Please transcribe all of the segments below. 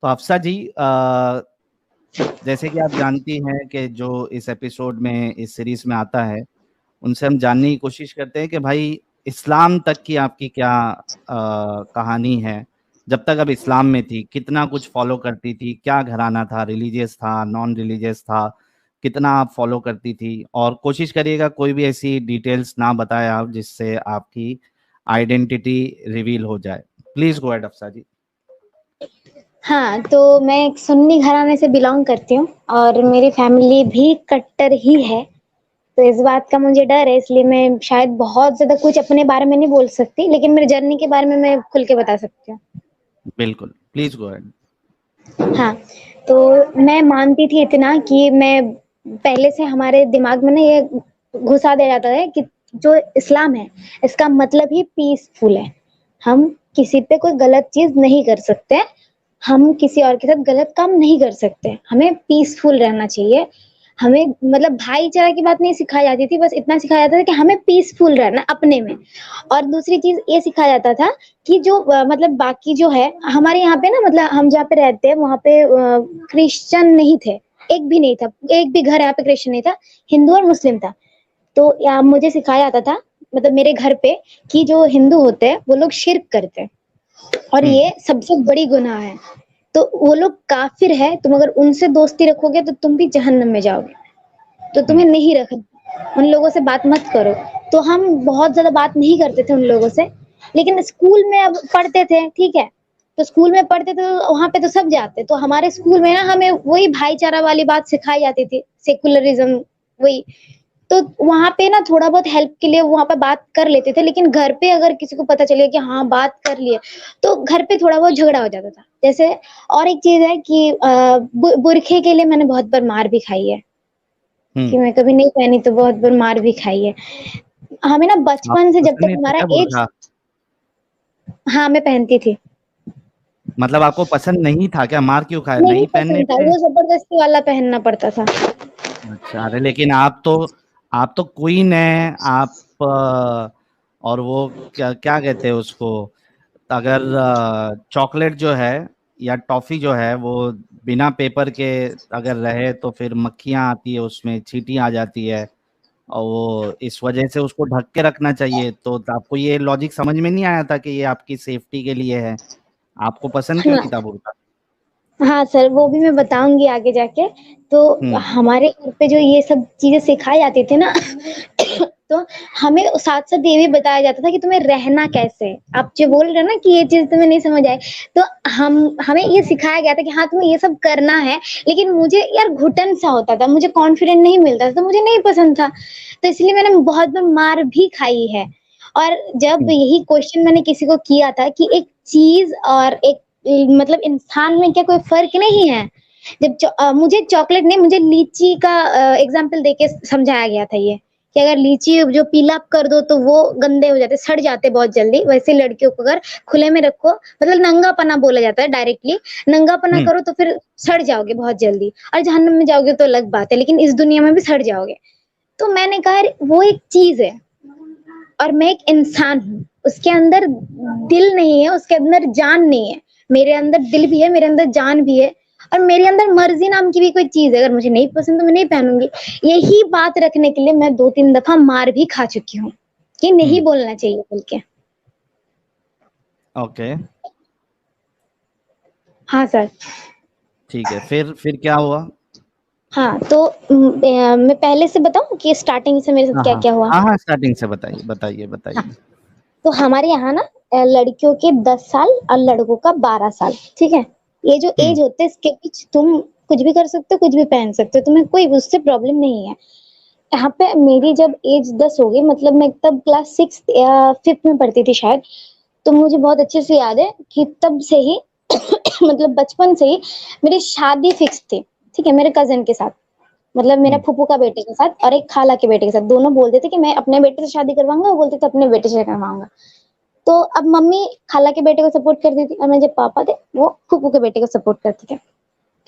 तो अफसा जी, जैसे कि आप जानती हैं कि जो इस एपिसोड में, इस सीरीज में आता है, उनसे हम जानने की कोशिश करते हैं कि भाई इस्लाम तक की आपकी क्या कहानी है। जब तक अब इस्लाम में थी, कितना कुछ फॉलो करती थी, क्या घराना था, रिलीजियस था, नॉन रिलीजियस था, कितना आप फॉलो करती थी। और कोशिश करिएगा कोई भी ऐसी डिटेल्स ना बताए आप जिससे आपकी आइडेंटिटी रिवील हो जाए। प्लीज गो अहेड अफसा जी। हाँ, तो मैं एक सुन्नी घराने से बिलोंग करती हूँ और मेरी फैमिली भी कट्टर ही है। तो इस बात का मुझे डर है, इसलिए मैं शायद बहुत ज़्यादा कुछ अपने बारे में नहीं बोल सकती, लेकिन मेरी जर्नी के बारे में मैं खुल के बता सकती हूँ। बिल्कुल, प्लीज गो अहेड। हाँ, तो मैं मानती थी इतना कि मैं पहले से हमारे दिमाग में ना ये घुसा दिया जाता है कि जो इस्लाम है, इसका मतलब ही पीसफुल है। हम किसी पे कोई गलत चीज़ नहीं कर सकते, हम किसी और के साथ गलत काम नहीं कर सकते, हमें पीसफुल रहना चाहिए। हमें मतलब भाईचारा की बात नहीं सिखाई जाती थी, बस इतना सिखाया जाता था कि हमें पीसफुल रहना अपने में। और दूसरी चीज़ ये सिखाया जाता था कि जो मतलब बाकी जो है हमारे यहाँ पे ना, मतलब हम जहाँ पे रहते हैं वहाँ पे क्रिश्चियन नहीं थे, एक भी नहीं था, एक भी घर यहाँ पे क्रिश्चियन नहीं था, हिंदू और मुस्लिम था। तो यहाँ मुझे सिखाया जाता था, मतलब मेरे घर पे, कि जो हिंदू होते हैं वो लोग शिर्क करते हैं और हम्म। ये सबसे बड़ी गुनाह है। तो वो लोग काफिर है, तुम अगर उनसे दोस्ती रखोगे तो तुम भी जहन्नम में जाओगे, तो तुम्हें हम्म। नहीं रखना, उन लोगों से बात मत करो। तो हम बहुत ज्यादा बात नहीं करते थे उन लोगों से, लेकिन स्कूल में अब पढ़ते थे, ठीक है, तो स्कूल में पढ़ते थे तो वहां पे तो सब जाते, तो हमारे स्कूल में ना हमें वही भाईचारा वाली बात सिखाई जाती थी, सेकुलरिज्म, वही। तो वहां पे ना थोड़ा बहुत हेल्प के लिए वहां पे बात कर लेते थे, लेकिन घर पे अगर किसी को पता चले कि हाँ बात कर लिए, तो घर पे थोड़ा बहुत झगड़ा हो जाता था। जैसे और एक चीज है कि बुरखे के लिए मैंने बहुत बार मार भी खाई है, हम्म। कि मैं कभी नहीं पहनी तो बहुत बार मार भी खाई है। हमें ना बचपन आपको से जब पसंद तक नहीं था हमारा क्या एज, बुर्का? हाँ मैं पहनती थी। मतलब आपको पसंद नहीं था क्या? मार क्यों खाया, नहीं नहीं पहनने पसंद था, पे? वो जबरदस्ती वाला पहनना पड़ता था। अच्छा, अरे लेकिन आप तो क्वीन है आप। और वो क्या क्या कहते हैं उसको, अगर चॉकलेट जो है या टॉफी जो है वो बिना पेपर के अगर रहे तो फिर मक्खियां आती है, उसमें चींटी आ जाती है, और वो इस वजह से उसको ढक के रखना चाहिए। तो आपको ये लॉजिक समझ में नहीं आया था कि ये आपकी सेफ्टी के लिए है? आपको पसंद क्यों नहीं था बुर्का? हाँ सर, वो भी मैं बताऊंगी आगे जाके। तो हम्म। हमारे घर पे जो ये सब चीजें सिखाई जाती थी ना तो हमें साथ साथ ये भी बताया जाता था कि तुम्हें रहना कैसे है। आप जो बोल रहे हो ना कि ये चीज तुम्हें नहीं समझ आए, तो हमें ये सिखाया गया था कि हाँ तुम्हें ये सब करना है। लेकिन मुझे यार घुटन सा होता था, मुझे कॉन्फिडेंट नहीं मिलता था, तो मुझे नहीं पसंद था, तो इसलिए मैंने बहुत बार मार भी खाई है। और जब हम्म। यही क्वेश्चन मैंने किसी को किया था कि एक चीज और एक मतलब इंसान में क्या कोई फर्क नहीं है, जब मुझे चॉकलेट नहीं, मुझे लीची का एग्जाम्पल देके समझाया गया था ये, कि अगर लीची जो पीला कर दो तो वो गंदे हो जाते, सड़ जाते बहुत जल्दी, वैसे लड़कियों को अगर खुले में रखो, मतलब नंगा पना बोला जाता है डायरेक्टली, नंगा पना हम्म। करो तो फिर सड़ जाओगे बहुत जल्दी, और जहन्नम में जाओगे तो अलग बात है, लेकिन इस दुनिया में भी सड़ जाओगे। तो मैंने कहा वो एक चीज है और मैं एक इंसान हूँ, उसके अंदर दिल नहीं है, उसके अंदर जान नहीं है। मेरे अंदर दिल भी है, मेरे अंदर जान भी है, और मेरे अंदर मर्जी नाम की भी कोई चीज है, अगर मुझे नहीं पसंद तो मैं नहीं पहनूंगी। यही बात रखने के लिए मैं 2-3 दफा मार भी खा चुकी हूँ कि नहीं हम्म। बोलना चाहिए बोल के। ओके। हाँ सर। ठीक है, फिर क्या हुआ? हाँ तो मैं पहले से बताऊं कि स्टार्टिंग से मेरे साथ हाँ, क्या हाँ। क्या हुआ। हाँ, हाँ, स्टार्टिंग से बताइए, बताइए, हाँ, बताइए। तो हमारे यहाँ ना लड़कियों के 10 साल और लड़कों का 12 साल, ठीक है। ये जो हम्म। एज होते हैं इसके बीच तुम कुछ भी कर सकते हो, कुछ भी पहन सकते हो, तुम्हें कोई उससे प्रॉब्लम नहीं है। यहाँ पे मेरी जब एज 10 हो गई, मतलब मैं तब क्लास 6 या 5th में पढ़ती थी शायद, तो मुझे बहुत अच्छे से याद है कि तब से ही मतलब बचपन से ही मेरी शादी फिक्स थी, ठीक है, मेरे कजन के साथ, मतलब मेरा हम्म। फूफू का बेटे के साथ और एक खाला के बेटे के साथ, दोनों बोलते थे कि मैं अपने बेटे से शादी करवाऊंगा, वो बोलते थे अपने बेटे से करवाऊंगा। तो अब मम्मी खाला के बेटे को सपोर्ट करती थी और मेरे जो पापा थे वो फूफू के बेटे को सपोर्ट करते थे,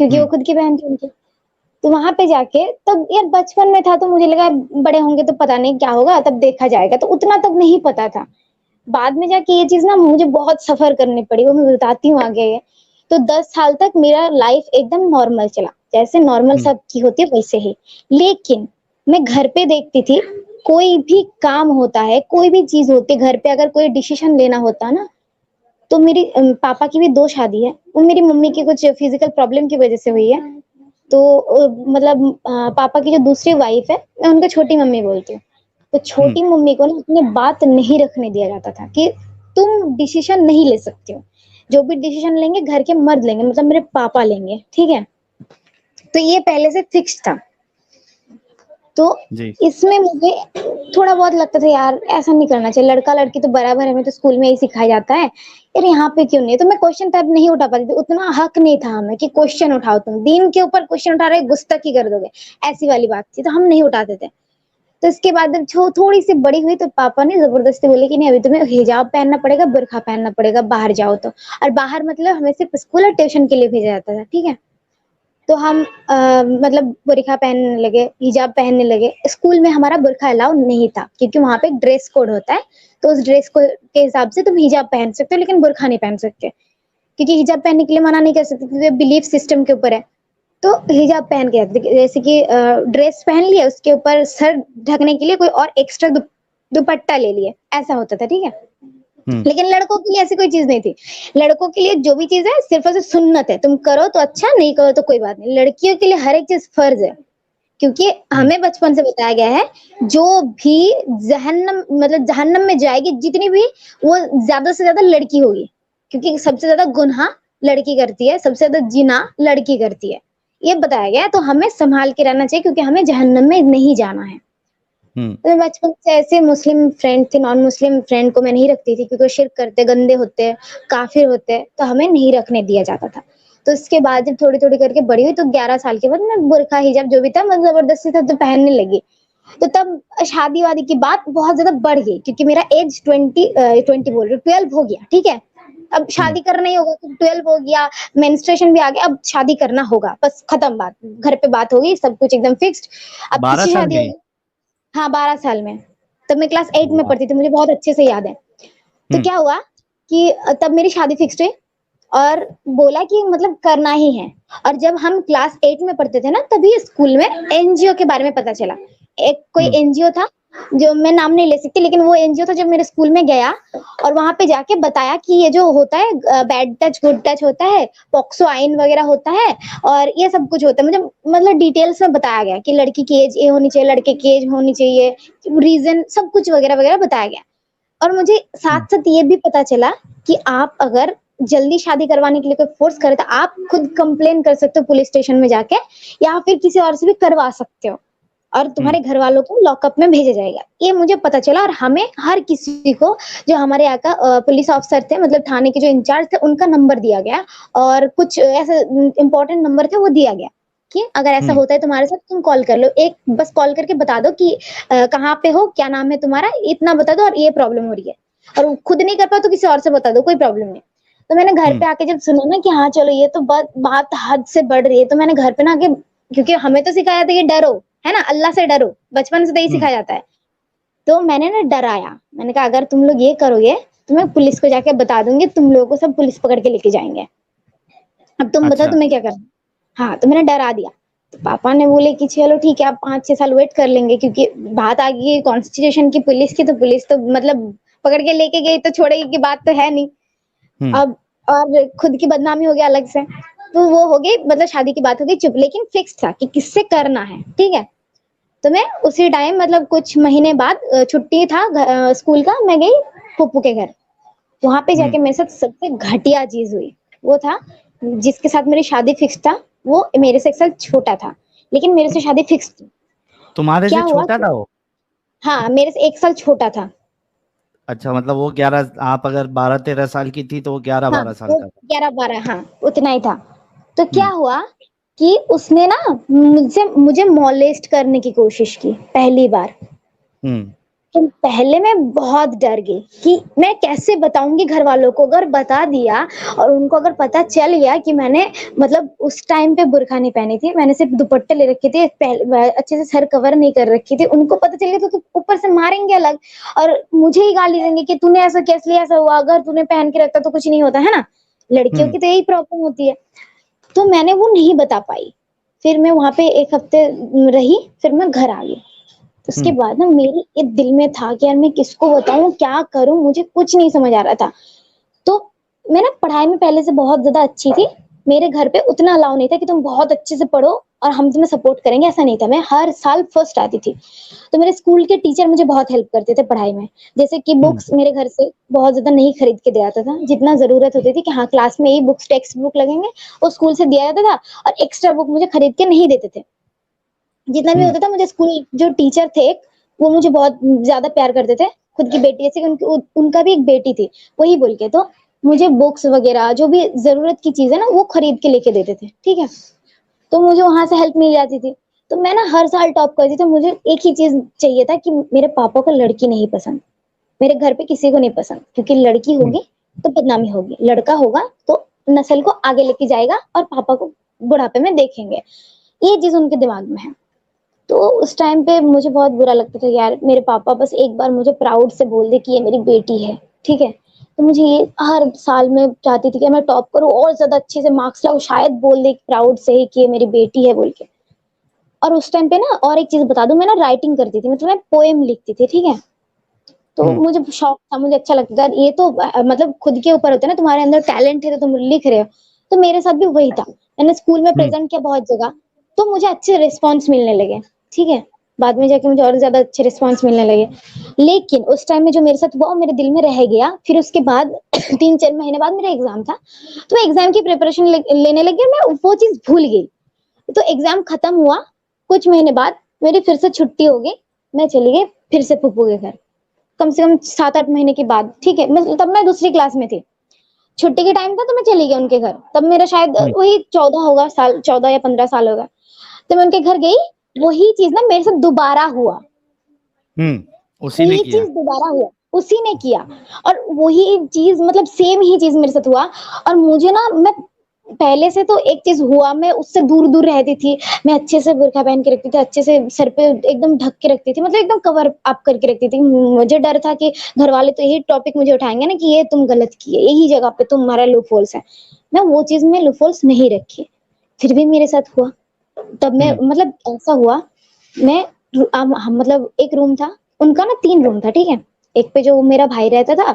क्योंकि वो हम्म। खुद की बहन थी उनकी। तो वहां पे जाके तब यार बचपन में था, तो मुझे लगा बड़े होंगे तो पता नहीं क्या होगा, तब देखा जाएगा, तो उतना तब नहीं पता था। बाद में जाके ये चीज ना मुझे बहुत सफर करनी पड़ी, वो मैं बताती हूँ आगे। तो 10 साल तक मेरा लाइफ एकदम नॉर्मल चला, जैसे नॉर्मल सबकी होती है वैसे ही। लेकिन मैं घर पे देखती थी, कोई भी काम होता है, कोई भी चीज होती है घर पे, अगर कोई डिसीजन लेना होता है ना, तो मेरी पापा की भी 2 शादी है, वो मेरी मम्मी की कुछ फिजिकल प्रॉब्लम की वजह से हुई है। तो मतलब पापा की जो दूसरी वाइफ है, मैं उनको छोटी मम्मी बोलती हूँ। तो छोटी मम्मी को ना अपनी बात नहीं रखने दिया जाता था कि तुम डिसीजन नहीं ले सकती हो, जो भी डिसीजन लेंगे घर के मर्द लेंगे, मतलब मेरे पापा लेंगे, ठीक है। तो ये पहले से फिक्स था। तो जी। इसमें मुझे थोड़ा बहुत लगता था यार ऐसा नहीं करना चाहिए, लड़का लड़की तो बराबर है, हमें तो स्कूल में ही सिखाया जाता है, यार यहाँ पे क्यों नहीं। तो मैं क्वेश्चन तब नहीं उठा पाती थी, उतना हक नहीं था हमें कि क्वेश्चन उठाओ, तुम दीन के ऊपर क्वेश्चन उठा रहे गुस्ताखी कर दोगे, ऐसी वाली बात थी, तो हम नहीं उठाते थे। तो इसके बाद जब थोड़ी सी बड़ी हुई तो पापा ने जबरदस्ती बोले कि नहीं अभी तुम्हें हिजाब पहनना पड़ेगा, बुर्खा पहनना पड़ेगा, बाहर जाओ तो। और बाहर मतलब हमें सिर्फ स्कूल और ट्यूशन के लिए भेजा जाता था, ठीक है। तो हम मतलब बुर्खा पहनने लगे, हिजाब पहनने लगे। स्कूल में हमारा बुर्खा अलाउ नहीं था, क्योंकि वहां पे ड्रेस कोड होता है, तो उस ड्रेस कोड के हिसाब से तुम हिजाब पहन सकते हो, लेकिन बुर्खा नहीं पहन सकते, क्योंकि हिजाब पहनने के लिए मना नहीं कर सकते, क्योंकि बिलीफ सिस्टम के ऊपर है। तो हिजाब पहन के जैसे कि ड्रेस पहन लिया, उसके ऊपर सर ढकने के लिए कोई और एक्स्ट्रा दुपट्टा ले लिए, ऐसा होता था, ठीक है। लेकिन लड़कों के लिए ऐसी कोई चीज नहीं थी। लड़कों के लिए जो भी चीज है सिर्फ और सिर्फ सुन्नत है, तुम करो तो अच्छा, नहीं करो तो कोई बात नहीं। लड़कियों के लिए हर एक चीज फर्ज है, क्योंकि हमें बचपन से बताया गया है जो भी जहन्नम मतलब जहन्नम में जाएगी जितनी भी, वो ज्यादा से ज्यादा लड़की होगी, क्योंकि सबसे ज्यादा गुनाह लड़की करती है, सबसे ज्यादा जिना लड़की करती है, ये बताया गया है। तो हमें संभाल के रहना चाहिए, क्योंकि हमें जहन्नम में नहीं जाना है। तो मैं बचपन से ऐसे मुस्लिम फ्रेंड थे, नॉन मुस्लिम फ्रेंड को मैं नहीं रखती थी, क्योंकि वो शिर्क करते, गंदे होते, काफिर होते, तो हमें नहीं रखने दिया जाता था। तो इसके बाद जब थोड़ी थोड़ी करके बड़ी हुई, तो 11 साल के बाद मैं बुर्खा हिजाब जो भी था मैं जबरदस्ती था तो पहनने लगी। तो तब शादी वादी की बात बहुत ज्यादा बढ़ गई, क्योंकि मेरा एज 20 बोल रही हूँ, 12 हो गया, ठीक है। अब शादी करना ही होगा, तो 12 हो गया, मेंस्ट्रुएशन भी आ गया, अब शादी करना होगा, बस खत्म बात, घर पे बात होगी, सब कुछ एकदम फिक्स्ड। अब 12 किसकी साल शादी में ही? होगी? हाँ 12 साल में। तब मैं क्लास 8 में वाह। पढ़ती थी, मुझे बहुत अच्छे से याद है। तो क्या हुआ कि तब मेरी शादी फिक्स हुई, और बोला कि मतलब करना ही है। और जब हम क्लास 8 में पढ़ते थे ना, तभी स्कूल में एनजीओ के बारे में पता चला। एक कोई एनजीओ था, जो मैं नाम नहीं ले सकती, लेकिन वो एनजीओ था, जब मेरे स्कूल में गया और वहां पे जाके बताया कि ये जो होता है बैड टच गुड टच होता है, पॉक्सो आइन वगैरह होता है, और ये सब कुछ होता है, मुझे मतलब डिटेल्स में बताया गया कि लड़की की एज ये होनी चाहिए, लड़के की एज होनी चाहिए, रीजन सब कुछ वगैरह वगैरह बताया गया। और मुझे साथ साथ ये भी पता चला कि आप अगर जल्दी शादी करवाने के लिए कोई फोर्स करे, तो आप खुद कंप्लेन कर सकते हो पुलिस स्टेशन में जाके, या फिर किसी और से भी करवा सकते हो, और तुम्हारे घर वालों को लॉकअप में भेजा जाएगा। ये मुझे पता चला, और हमें हर किसी को, जो हमारे यहाँ का पुलिस ऑफिसर थे, मतलब थाने के जो इंचार्ज थे, उनका नंबर दिया गया, और कुछ ऐसे इंपॉर्टेंट नंबर थे वो दिया गया कि अगर ऐसा होता है तुम्हारे साथ, तुम कॉल कर लो, एक बस कॉल करके बता दो कि कहाँ पे हो, क्या नाम है तुम्हारा, इतना बता दो, और ये प्रॉब्लम हो रही है। और खुद नहीं कर पाओ तो किसी और से बता दो, कोई प्रॉब्लम नहीं। तो मैंने घर पे आके जब सुना ना कि हाँ चलो ये तो बात हद से बढ़ रही है, तो मैंने घर पे ना आके, क्योंकि हमें तो सिखाया था कि डरो, है ना, अल्लाह से डरो, बचपन से तो यही सिखाया जाता है। तो मैंने ना डराया, मैंने कहा अगर तुम लोग ये करोगे तो मैं पुलिस को जाके बता दूंगी, तुम लोगों को सब पुलिस पकड़ के लेके जाएंगे, अब तुम बताओ अच्छा। तुम्हें क्या करना। हाँ, तो मैंने डरा दिया। तो पापा ने बोले कि चलो ठीक है, आप 5-6 साल वेट कर लेंगे, क्योंकि बात आ गई कॉन्स्टिट्यूशन की, पुलिस की, तो पुलिस तो मतलब पकड़ के लेके गई तो छोड़ेगी की बात तो है नहीं। अब और खुद की बदनामी हो गया अलग से, तो वो हो गई, मतलब शादी की बात हो गई चुप, लेकिन फिक्स था कि किससे करना है, ठीक है। तो मैं उसी टाइम मतलब कुछ महीने बाद छुट्टी था स्कूल का, मैं गई फूफू के घर। वहां पे जाके मेरे साथ सबसे घटिया चीज हुई, वो था जिसके साथ मेरी शादी फिक्स था, वो मेरे से 1 साल छोटा था, लेकिन मेरे से शादी फिक्स थी। तुम्हारे क्या से हुआ छोटा कि था वो? हाँ, मेरे से 1 साल छोटा था। अच्छा, मतलब वो 11, आप अगर 12-13 साल की थी तो वो ग्यारह हाँ, बारह साल वो का था। 11-12, हाँ उतना ही था। तो क्या हम्म। हुआ कि उसने ना मुझसे मुझे मॉलेस्ट करने की कोशिश की पहली बार। हम्म। तो पहले मैं बहुत डर गई कि मैं कैसे बताऊंगी घर वालों को, अगर बता दिया और उनको अगर पता चल गया कि मैंने मतलब उस टाइम पे बुर्का नहीं पहनी थी, मैंने सिर्फ दुपट्टे ले रखे थे, अच्छे से सर कवर नहीं कर रखी थी, उनको पता चल गया तो ऊपर से मारेंगे अलग, और मुझे ही गाली देंगे कि तूने ऐसा कैसे लिया, ऐसा हुआ, अगर तूने पहन के रखता तो कुछ नहीं होता, है ना। लड़कियों की तो यही प्रॉब्लम होती है। तो मैंने वो नहीं बता पाई। फिर मैं वहाँ पे 1 हफ्ते रही, फिर मैं घर आ गई। उसके बाद ना मेरे ये दिल में था कि यार मैं किसको बताऊँ, क्या करूँ? मुझे कुछ नहीं समझ आ रहा था। तो मैं ना पढ़ाई में पहले से बहुत ज़्यादा अच्छी थी। मेरे घर पे उतना अलाउ नहीं था कि तुम बहुत अच्छे से पढ़ो और हम तुम्हें सपोर्ट करेंगे, ऐसा नहीं था। मैं हर साल फर्स्ट आती थी। तो मेरे स्कूल के टीचर मुझे बहुत हेल्प करते थे पढ़ाई में। जैसे कि बुक्स मेरे घर से बहुत ज़्यादा नहीं खरीद के दिया जाता था। जितना ज़रूरत होती थी कि हाँ, क्लास में यही बुक्स टेक्स्ट बुक लगेंगे, वो स्कूल से दिया जाता था और एक्स्ट्रा बुक मुझे खरीद के नहीं देते थे। जितना भी होता था, मुझे स्कूल जो टीचर थे, वो मुझे बहुत ज़्यादा प्यार करते थे। खुद की बेटी जैसे कि उनका भी एक बेटी थी, वही बोल के। तो मुझे बुक्स वगैरह जो भी ज़रूरत की चीज़ है ना, वो खरीद के लेके देते थे, ठीक है? तो मुझे वहाँ से हेल्प मिल जाती थी। तो मैं ना हर साल टॉप करती थी। मुझे एक ही चीज़ चाहिए था कि मेरे पापा को लड़की नहीं पसंद। मेरे घर पे किसी को नहीं पसंद, क्योंकि लड़की होगी तो बदनामी होगी, लड़का होगा तो नस्ल को आगे लेके जाएगा और पापा को बुढ़ापे में देखेंगे। ये चीज़ उनके दिमाग में है। तो उस टाइम पे मुझे बहुत बुरा लगता था, यार मेरे पापा बस एक बार मुझे प्राउड से बोल दे कि ये मेरी बेटी है, ठीक है? तो मुझे ये हर साल मैं चाहती थी कि मैं टॉप करूँ और ज़्यादा अच्छे से मार्क्स लाऊँ, शायद बोल दे प्राउड से ही कि ये मेरी बेटी है बोल के। और उस टाइम पे ना और एक चीज़ बता दूँ, मैं ना राइटिंग करती थी, मतलब मैं पोएम लिखती थी, ठीक है? तो मुझे शौक था, मुझे अच्छा लगता था। ये तो मतलब खुद के ऊपर होता है ना, तुम्हारे अंदर टैलेंट है तो तुम लिख रहे हो। तो मेरे साथ भी वही था। मैंने स्कूल में प्रेज़ेंट किया बहुत जगह, तो मुझे अच्छे रिस्पॉन्स मिलने लगे, ठीक है? बाद में जाके मुझे और ज़्यादा अच्छे रिस्पॉन्स मिलने लगे। लेकिन उस टाइम में जो मेरे साथ हुआ वो मेरे दिल में रह गया। फिर उसके बाद 3-4 महीने बाद मेरा एग्ज़ाम था। तो मैं एग्ज़ाम की प्रिपरेशन लेने लगी और मैं वो चीज़ भूल गई। तो एग्ज़ाम खत्म हुआ, कुछ महीने बाद मेरी फिर से छुट्टी हो गई। मैं चली गई फिर से फूफू के घर। कम से कम 7-8 महीने के बाद, ठीक है? तब मैं दूसरी क्लास में थी। छुट्टी के टाइम था तो मैं चली गई उनके घर। तब मेरा शायद वही 14 होगा साल, 14 या 15 साल होगा। तो मैं उनके घर गई, वही चीज़ ना मेरे साथ दोबारा हुआ। उसी ने ये किया। चीज़ दोबारा हुआ, उसी ने किया। और वही चीज़ मतलब सेम ही चीज़ मेरे साथ हुआ। और मुझे ना, मैं पहले से तो एक चीज़ हुआ, मैं उससे दूर-दूर रहती थी। मैं अच्छे से बुर्का पहन के रखती थी, अच्छे से सर पे एकदम ढक के रखती थी, मतलब एकदम कवर अप करके रखती थी। मुझे डर था कि घरवाले तो यही टॉपिक मुझे उठाएँगे ना कि ये तुम गलत किए, यही जगह पे तुम्हारा लूप होल्स है। मैं वो चीज़ में लूप होल्स नहीं रखी, फिर भी मेरे साथ हुआ। तब मैं मतलब ऐसा हुआ, मैं मतलब एक रूम था, उनका ना 3 रूम था, ठीक है? एक पे जो मेरा भाई रहता था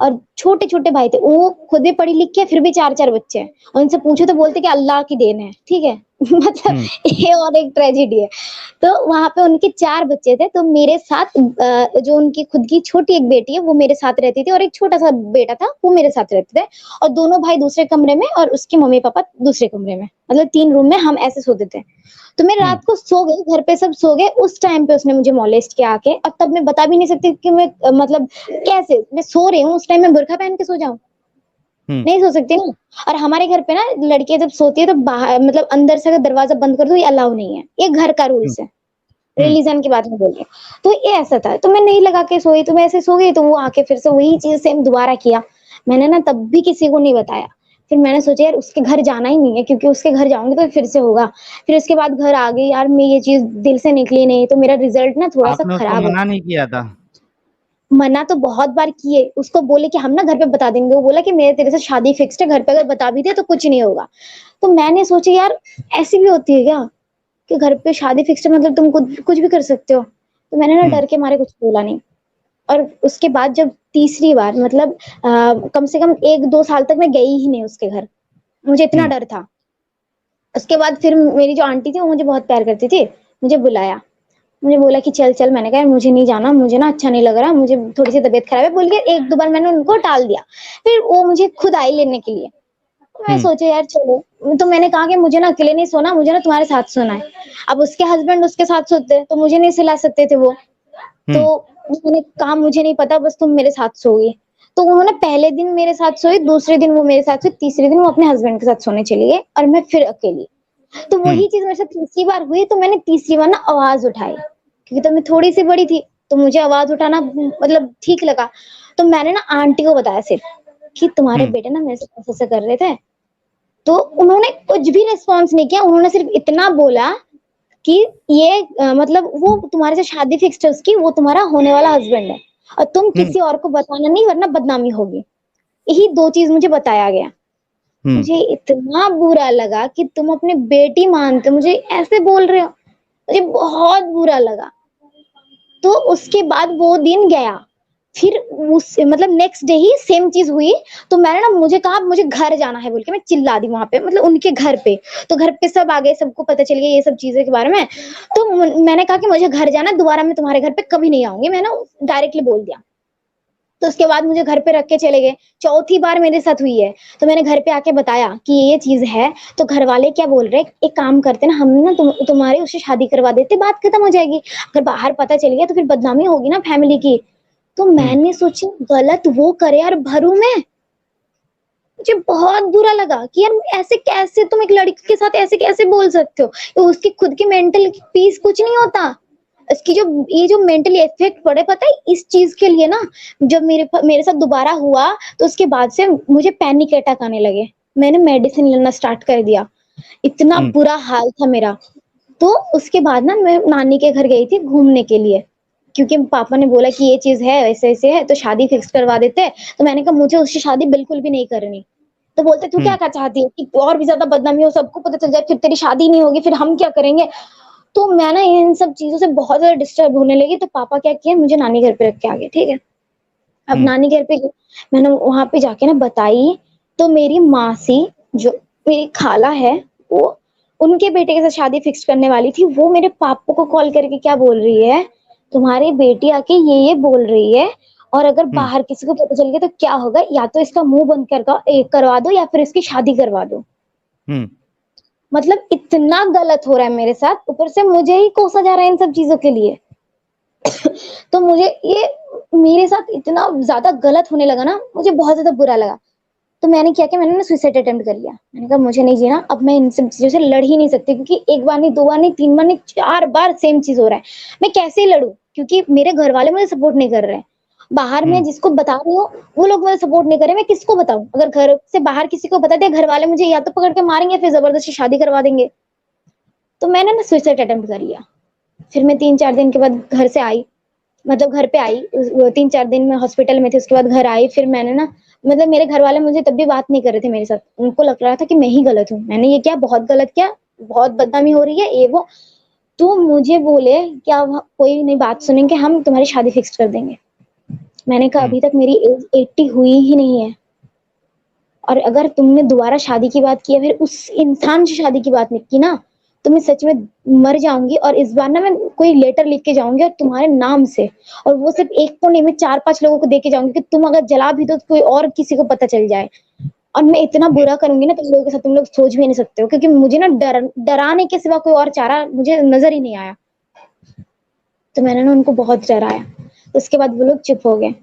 और छोटे-छोटे भाई थे, वो खुद भी पढ़ी लिख के फिर भी 4-4 बच्चे हैं। उनसे पूछो तो बोलते कि अल्लाह की देन है, ठीक है? मतलब ये और एक ट्रेजेडी है। तो वहाँ पे उनके 4 बच्चे थे, तो मेरे साथ जो उनकी खुद की छोटी एक बेटी है, वो मेरे साथ रहती थी और एक छोटा-सा बेटा था, वो मेरे साथ रहते थे और दोनों भाई दूसरे कमरे में और उसके मम्मी-पापा दूसरे कमरे में। मतलब 3 रूम में हम ऐसे सोते थे। तो मैं रात को सो गई, घर पे सब सो गए, उस टाइम पे उसने मुझे मोलेस्ट किया आके। अब तब मैं बता भी नहीं सकती कि मैं मतलब कैसे? मैं सो रही हूँ, उस टाइम में बुर्का पहन के सो जाऊँ? नहीं सो सकती ना। और हमारे घर पे ना लड़कियाँ जब सोती है तो बाहर मतलब अंदर से अगर दरवाज़ा बंद कर दो, ये अलाउ नहीं है। ये घर का रूल्स है। रिलीजन की बात नहीं बोल रही हूँ। तो ये ऐसा था, तो मैं नहीं लगा के सोई, तो मैं ऐसे सो गई, तो वो आके फिर से वही चीज़ सेम दोबारा किया। मैंने ना तब भी किसी को नहीं बताया। फिर मैंने सोचा यार उसके घर जाना ही नहीं है, क्योंकि उसके घर जाऊँगी तो फिर से होगा। फिर उसके बाद घर आ गई, यार मैं ये चीज़ दिल से निकली नहीं, तो मेरा रिज़ल्ट ना थोड़ा-सा आपने उसको खराब हो मना गया। नहीं किया था? मना तो बहुत बार किए, उसको बोले कि हम ना घर पे बता देंगे, वो बोला कि मेरे तेरे से शादी फिक्स्ड है, घर पे अगर बता भी दिए तो कुछ नहीं होगा। तो मैंने सोचा यार ऐसी भी होती है क्या? कि घर पे शादी फिक्स्ड है मतलब तुम कुछ भी कर सकते हो। तो मैंने ना डर के मारे कुछ बोला नहीं। और उसके बाद जब तीसरी बार मतलब कम से कम 1-2 साल तक मैं गई ही नहीं उसके घर। मुझे इतना डर था। उसके बाद फिर मेरी जो आंटी थी वो मुझे बहुत प्यार करती थी, मुझे बुलाया। मुझे बोला कि चल, चल, मैंने कहा मुझे नहीं जाना, मुझे ना अच्छा नहीं लग रहा, मुझे थोड़ी-सी तबीयत खराब है बोल के 1-2 बार मैंने उनको टाल दिया। फिर वो मुझे खुद आई लेने के लिए। तो मैं सोचा यार चलो, तो मैंने कहा कि मुझे ना अकेले नहीं सोना, मुझे ना तुम्हारे साथ सोना है। अब उसके हस्बैंड उसके साथ सोते, तो मुझे नहीं सुला सकते थे वो। तो मैंने कहा मुझे नहीं पता, बस तुम मेरे साथ सोओगी। तो उन्होंने पहले दिन मेरे साथ सोई, दूसरे दिन वो मेरे साथ सोई, तीसरे दिन वो अपने हस्बैंड के साथ सोने चली गई और मैं फिर अकेली। तो वही चीज़ मेरे साथ तीसरी बार हुई, तो मैंने तीसरी बार ना आवाज़ उठाई, क्योंकि तब मैं थोड़ी-सी बड़ी थी, तो मुझे आवाज़ उठाना मतलब ठीक लगा। तो मैंने ना आंटी को बताया सिर्फ कि तुम्हारे बेटे ना मेरे साथ ऐसे-ऐसे कर रहे थे। तो उन्होंने कुछ भी रिस्पॉन्स नहीं किया, उन्होंने सिर्फ इतना बोला कि ये मतलब वो तुम्हारे से शादी फिक्स्ड है उसकी, वो तुम्हारा होने वाला हस्बैंड है और तुम किसी और को बताना नहीं वरना बदनामी होगी। यही 2 चीज़ मुझे बताया गया। मुझे इतना बुरा लगा कि तुम अपनी बेटी मानते हो, मुझे ऐसे बोल रहे हो। मुझे बहुत बुरा लगा। तो उसके बाद वो दिन गया। फिर उस मतलब नेक्स्ट डे ही सेम चीज़ हुई। तो मैंने ना मुझे कहा मुझे घर जाना है बोल के मैं चिल्ला दी वहाँ पे, मतलब उनके घर पे। तो घर पे सब आ गए, सबको पता चल गया ये सब चीज़ें के बारे में। तो मैंने कहा कि मुझे घर जाना है, दोबारा मैं तुम्हारे घर पे कभी नहीं आऊँगी। मैंने डायरेक्टली बोल दिया। तो उसके बाद मुझे घर पे रख के चले गए। चौथी बार मेरे साथ हुई है। तो मैंने घर पे आके बताया कि ये चीज़ है। तो घर वाले क्या बोल रहे हैं, एक काम करते ना हम ना तुम्हारी उससे शादी करवा देते, बात खत्म हो जाएगी। अगर बाहर पता चल गया तो फिर बदनामी होगी ना फैमिली की। तो मैंने सोची गलत वो करे यार, भरू मैं। मुझे बहुत बुरा लगा कि यार ऐसे कैसे तुम एक लड़की के साथ ऐसे कैसे बोल सकते हो। तो उसकी खुद की मेंटल पीस कुछ नहीं होता। इसकी जो ये जो मेंटली इफेक्ट पड़े पता है इस चीज के लिए ना। जब मेरे साथ दोबारा हुआ तो उसके बाद से मुझे पैनिक अटैक आने लगे। मैंने मेडिसिन लेना स्टार्ट कर दिया। इतना बुरा हाल था मेरा। तो उसके बाद ना मैं नानी के घर गई थी घूमने के लिए। क्योंकि पापा ने बोला कि ये चीज है ऐसे ऐसे है तो शादी फिक्स करवा देते हैं। तो मैंने कहा मुझे उससे शादी बिल्कुल भी नहीं करनी। तो बोलते तू क्या चाहती है कि और भी ज्यादा बदनामी हो, सबको पता चल जाए, फिर तेरी शादी नहीं होगी, फिर हम क्या करेंगे। तो मैं ना इन सब चीजों से बहुत ज्यादा डिस्टर्ब होने लगी। तो पापा क्या किए, मुझे नानी घर पे रख के आ गए। ठीक है। अब नानी घर पे मैंने वहां पे जाके ना बताई। तो मेरी मासी, जो मेरी खाला है, वो उनके बेटे के साथ शादी फिक्स करने वाली थी। वो मेरे पापा को कॉल करके क्या बोल रही है, तुम्हारी बेटी आके ये बोल रही है, और अगर बाहर किसी को पता चल गया तो क्या होगा, या तो इसका मुंह बंद करवा दो या फिर इसकी शादी करवा दो। मतलब इतना गलत हो रहा है मेरे साथ, ऊपर से मुझे ही कोसा जा रहा है इन सब चीजों के लिए। तो मुझे ये मेरे साथ इतना ज्यादा गलत होने लगा ना, मुझे बहुत ज्यादा बुरा लगा। तो मैंने क्या किया, मैंने ना सुसाइड अटेम्प्ट कर लिया। मैंने कहा मुझे नहीं जीना, अब मैं इन सब चीजों से लड़ ही नहीं सकती, क्योंकि एक बार नहीं, दो बार नहीं, तीन बार नहीं, 4 बार सेम चीज हो रहा है। मैं कैसे लड़ू, क्योंकि मेरे घर वाले मुझे सपोर्ट नहीं कर रहे हैं। बाहर में जिसको बता रही हूँ वो लोग मुझे सपोर्ट नहीं कर रहे, मैं किसको बताऊं। अगर घर से बाहर किसी को बता दिया, घर वाले मुझे या तो पकड़ के मारेंगे, फिर जबरदस्ती शादी करवा देंगे। तो मैंने ना सुसाइड अटेम्प्ट कर लिया। फिर मैं 3-4 दिन के बाद घर से आई, मतलब घर पे आई। 3-4 दिन में हॉस्पिटल में थी, उसके बाद घर आई। फिर मैंने ना, मतलब मेरे घर वाले मुझे तब भी बात नहीं कर रहे थे मेरे साथ। उनको लग रहा था कि मैं ही गलत हूँ, मैंने ये क्या बहुत गलत किया, बहुत बदनामी हो रही है ये वो। तो मुझे बोले क्या कोई नहीं बात सुनेंगे, हम तुम्हारी शादी फिक्स कर देंगे। मैंने कहा अभी तक मेरी एज 80 हुई ही नहीं है, और अगर तुमने दोबारा शादी की बात की है, फिर उस इंसान से शादी की बात नहीं की ना, तो मैं सच में मर जाऊंगी। और इस बार ना मैं कोई लेटर लिख के जाऊंगी और तुम्हारे नाम से, और वो सिर्फ एक को नहीं, मैं 4-5 लोगों को दे के जाऊंगी कि तुम अगर जला भी दो तो कोई और किसी को पता चल जाए। और मैं इतना बुरा करूंगी ना तुम लोगों के साथ, तुम लोग सोच भी नहीं सकते हो, क्योंकि मुझे ना डराने के सिवा कोई और चारा मुझे नजर ही नहीं आया। तो मैंने ना उनको बहुत डराया। उसके बाद वो लोग चुप हो गए।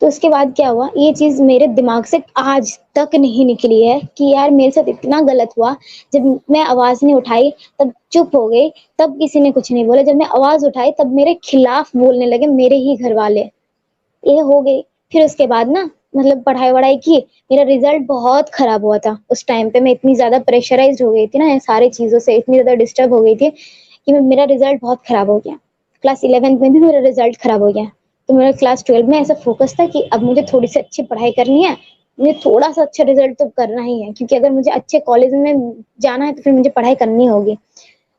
तो उसके बाद क्या हुआ, ये चीज मेरे दिमाग से आज तक नहीं निकली है कि यार मेरे साथ इतना गलत हुआ। जब मैं आवाज नहीं उठाई तब चुप हो गई, तब किसी ने कुछ नहीं बोला। जब मैं आवाज उठाई तब मेरे खिलाफ बोलने लगे मेरे ही घर वाले। ये हो गई। फिर उसके बाद ना, मतलब पढ़ाई वढ़ाई की। मेरा रिजल्ट बहुत खराब हुआ था उस टाइम पे। मैं इतनी ज्यादा प्रेशराइज हो गई थी ना सारी चीजों से, इतनी ज्यादा डिस्टर्ब हो गई थी कि मेरा रिजल्ट बहुत खराब हो गया। क्लास 11th में भी मेरा रिजल्ट खराब हो गया। तो मेरा क्लास 12 में ऐसा फोकस था कि अब मुझे थोड़ी सी अच्छी पढ़ाई करनी है, मुझे थोड़ा सा अच्छा रिजल्ट तो करना ही है, क्योंकि अगर मुझे अच्छे कॉलेज में जाना है तो फिर मुझे पढ़ाई करनी होगी।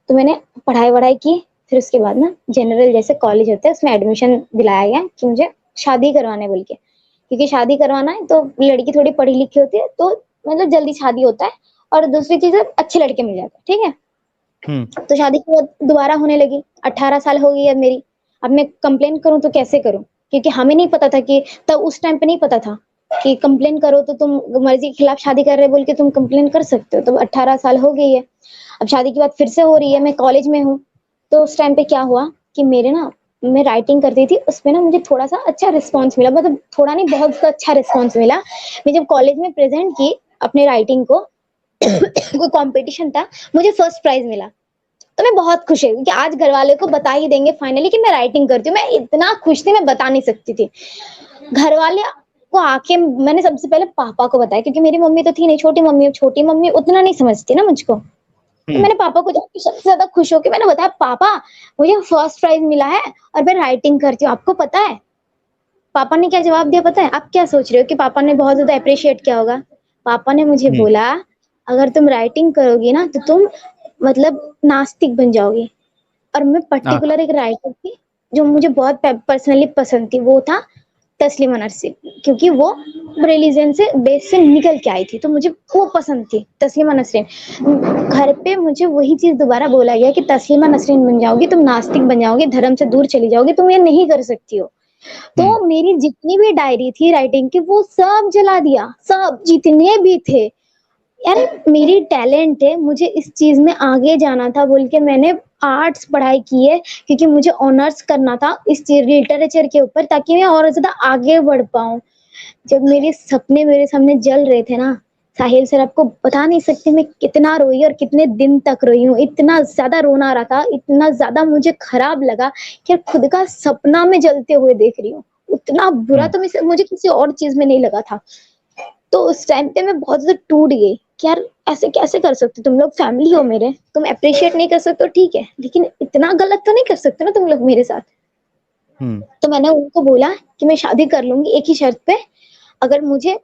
तो मैंने पढ़ाई वढ़ाई की। फिर उसके बाद ना जनरल जैसे कॉलेज होता है उसमें एडमिशन दिलाया गया कि मुझे शादी करवाने बोल के, क्योंकि शादी करवाना है तो लड़की थोड़ी पढ़ी लिखी होती है तो मतलब जल्दी शादी होता है, और दूसरी चीज है अच्छे लड़के मिल जाते हैं। ठीक है। तो शादी के बाद दोबारा होने लगी। 18 साल हो गई अब मेरी। अब मैं कंप्लेन करूं तो कैसे करूं, क्योंकि हमें नहीं पता था कि तब उस टाइम पे नहीं पता था कि कंप्लेन करो तो तुम मर्जी के खिलाफ शादी कर रहे बोल के तुम कंप्लेन कर सकते हो। तो 18 साल हो गई है। अब शादी की बात फिर से हो रही है, मैं कॉलेज में हूँ। तो उस टाइम पे क्या हुआ कि मेरे ना, मैं राइटिंग करती थी उसमें ना मुझे थोड़ा सा अच्छा रिस्पॉन्स मिला, मतलब थोड़ा नहीं बहुत अच्छा रिस्पॉन्स मिला। मैं जब कॉलेज में प्रेजेंट की अपने राइटिंग को कोई कंपटीशन था, मुझे फर्स्ट प्राइज मिला। तो मैं बहुत खुश हुई कि आज घर वाले को बता ही देंगे फाइनली कि मैं राइटिंग करती हूँ। मैं इतना खुश थी, मैं बता नहीं सकती थी। घर वाले को आके मैंने सबसे पहले पापा को बताया, क्योंकि मेरी मम्मी तो थी नहीं, छोटी मम्मी उतना नहीं समझती ना मुझको। तो मैंने पापा को जाके सबसे ज्यादा खुश होकर मैंने बताया पापा मुझे फर्स्ट प्राइज मिला है और मैं राइटिंग करती हूँ, आपको पता है। पापा ने क्या जवाब दिया पता है, आप क्या सोच रहे हो कि पापा ने बहुत ज्यादा अप्रिशिएट किया होगा। पापा ने मुझे हम्म। बोला अगर तुम राइटिंग करोगी ना तो तुम मतलब नास्तिक बन जाओगी। और मैं हाँ। पर्टिकुलर एक राइटर थी जो मुझे बहुत पर्सनली पसंद थी, वो था तस्लीमा नसरीन, क्योंकि वो रिलीजन से बेस से निकल के आई थी, तो मुझे वो पसंद थी तस्लीमा नसरीन। घर पे मुझे वही चीज दोबारा बोला गया कि तस्लीमा नसरीन बन जाओगी, तुम नास्तिक बन जाओगी, धर्म से दूर चली जाओगी, तुम ये नहीं कर सकती हो। हम्म। तो मेरी जितनी भी डायरी थी राइटिंग की वो सब जला दिया, सब जितने भी थे। यार मेरी टैलेंट है, मुझे इस चीज में आगे जाना था बोल के मैंने आर्ट्स पढ़ाई की है, क्योंकि मुझे ऑनर्स करना था इस लिटरेचर के ऊपर ताकि मैं और ज्यादा आगे बढ़ पाऊं। जब मेरे सपने मेरे सामने जल रहे थे ना साहिल सर, आपको बता नहीं सकती मैं कितना रोई और कितने दिन तक रोई हूँ। इतना ज्यादा रोना आ रहा था, इतना ज्यादा मुझे खराब लगा कि खुद का सपना में जलते हुए देख रही हूँ। उतना बुरा हम्म। तो मुझे किसी और चीज में नहीं लगा था। तो उस टाइम पे मैं बहुत ज्यादा टूट गई कि यार ऐसे कैसे कर सकते हो? तुम लोग फैमिली हो मेरे, तुम अप्रिशिएट नहीं कर सकते हो ठीक है, लेकिन इतना गलत तो नहीं कर सकते ना तुम लोग मेरे साथ। हम्म। तो मैंने उनको बोला कि मैं शादी कर लूंगी एक ही शर्त पे, अगर मुझे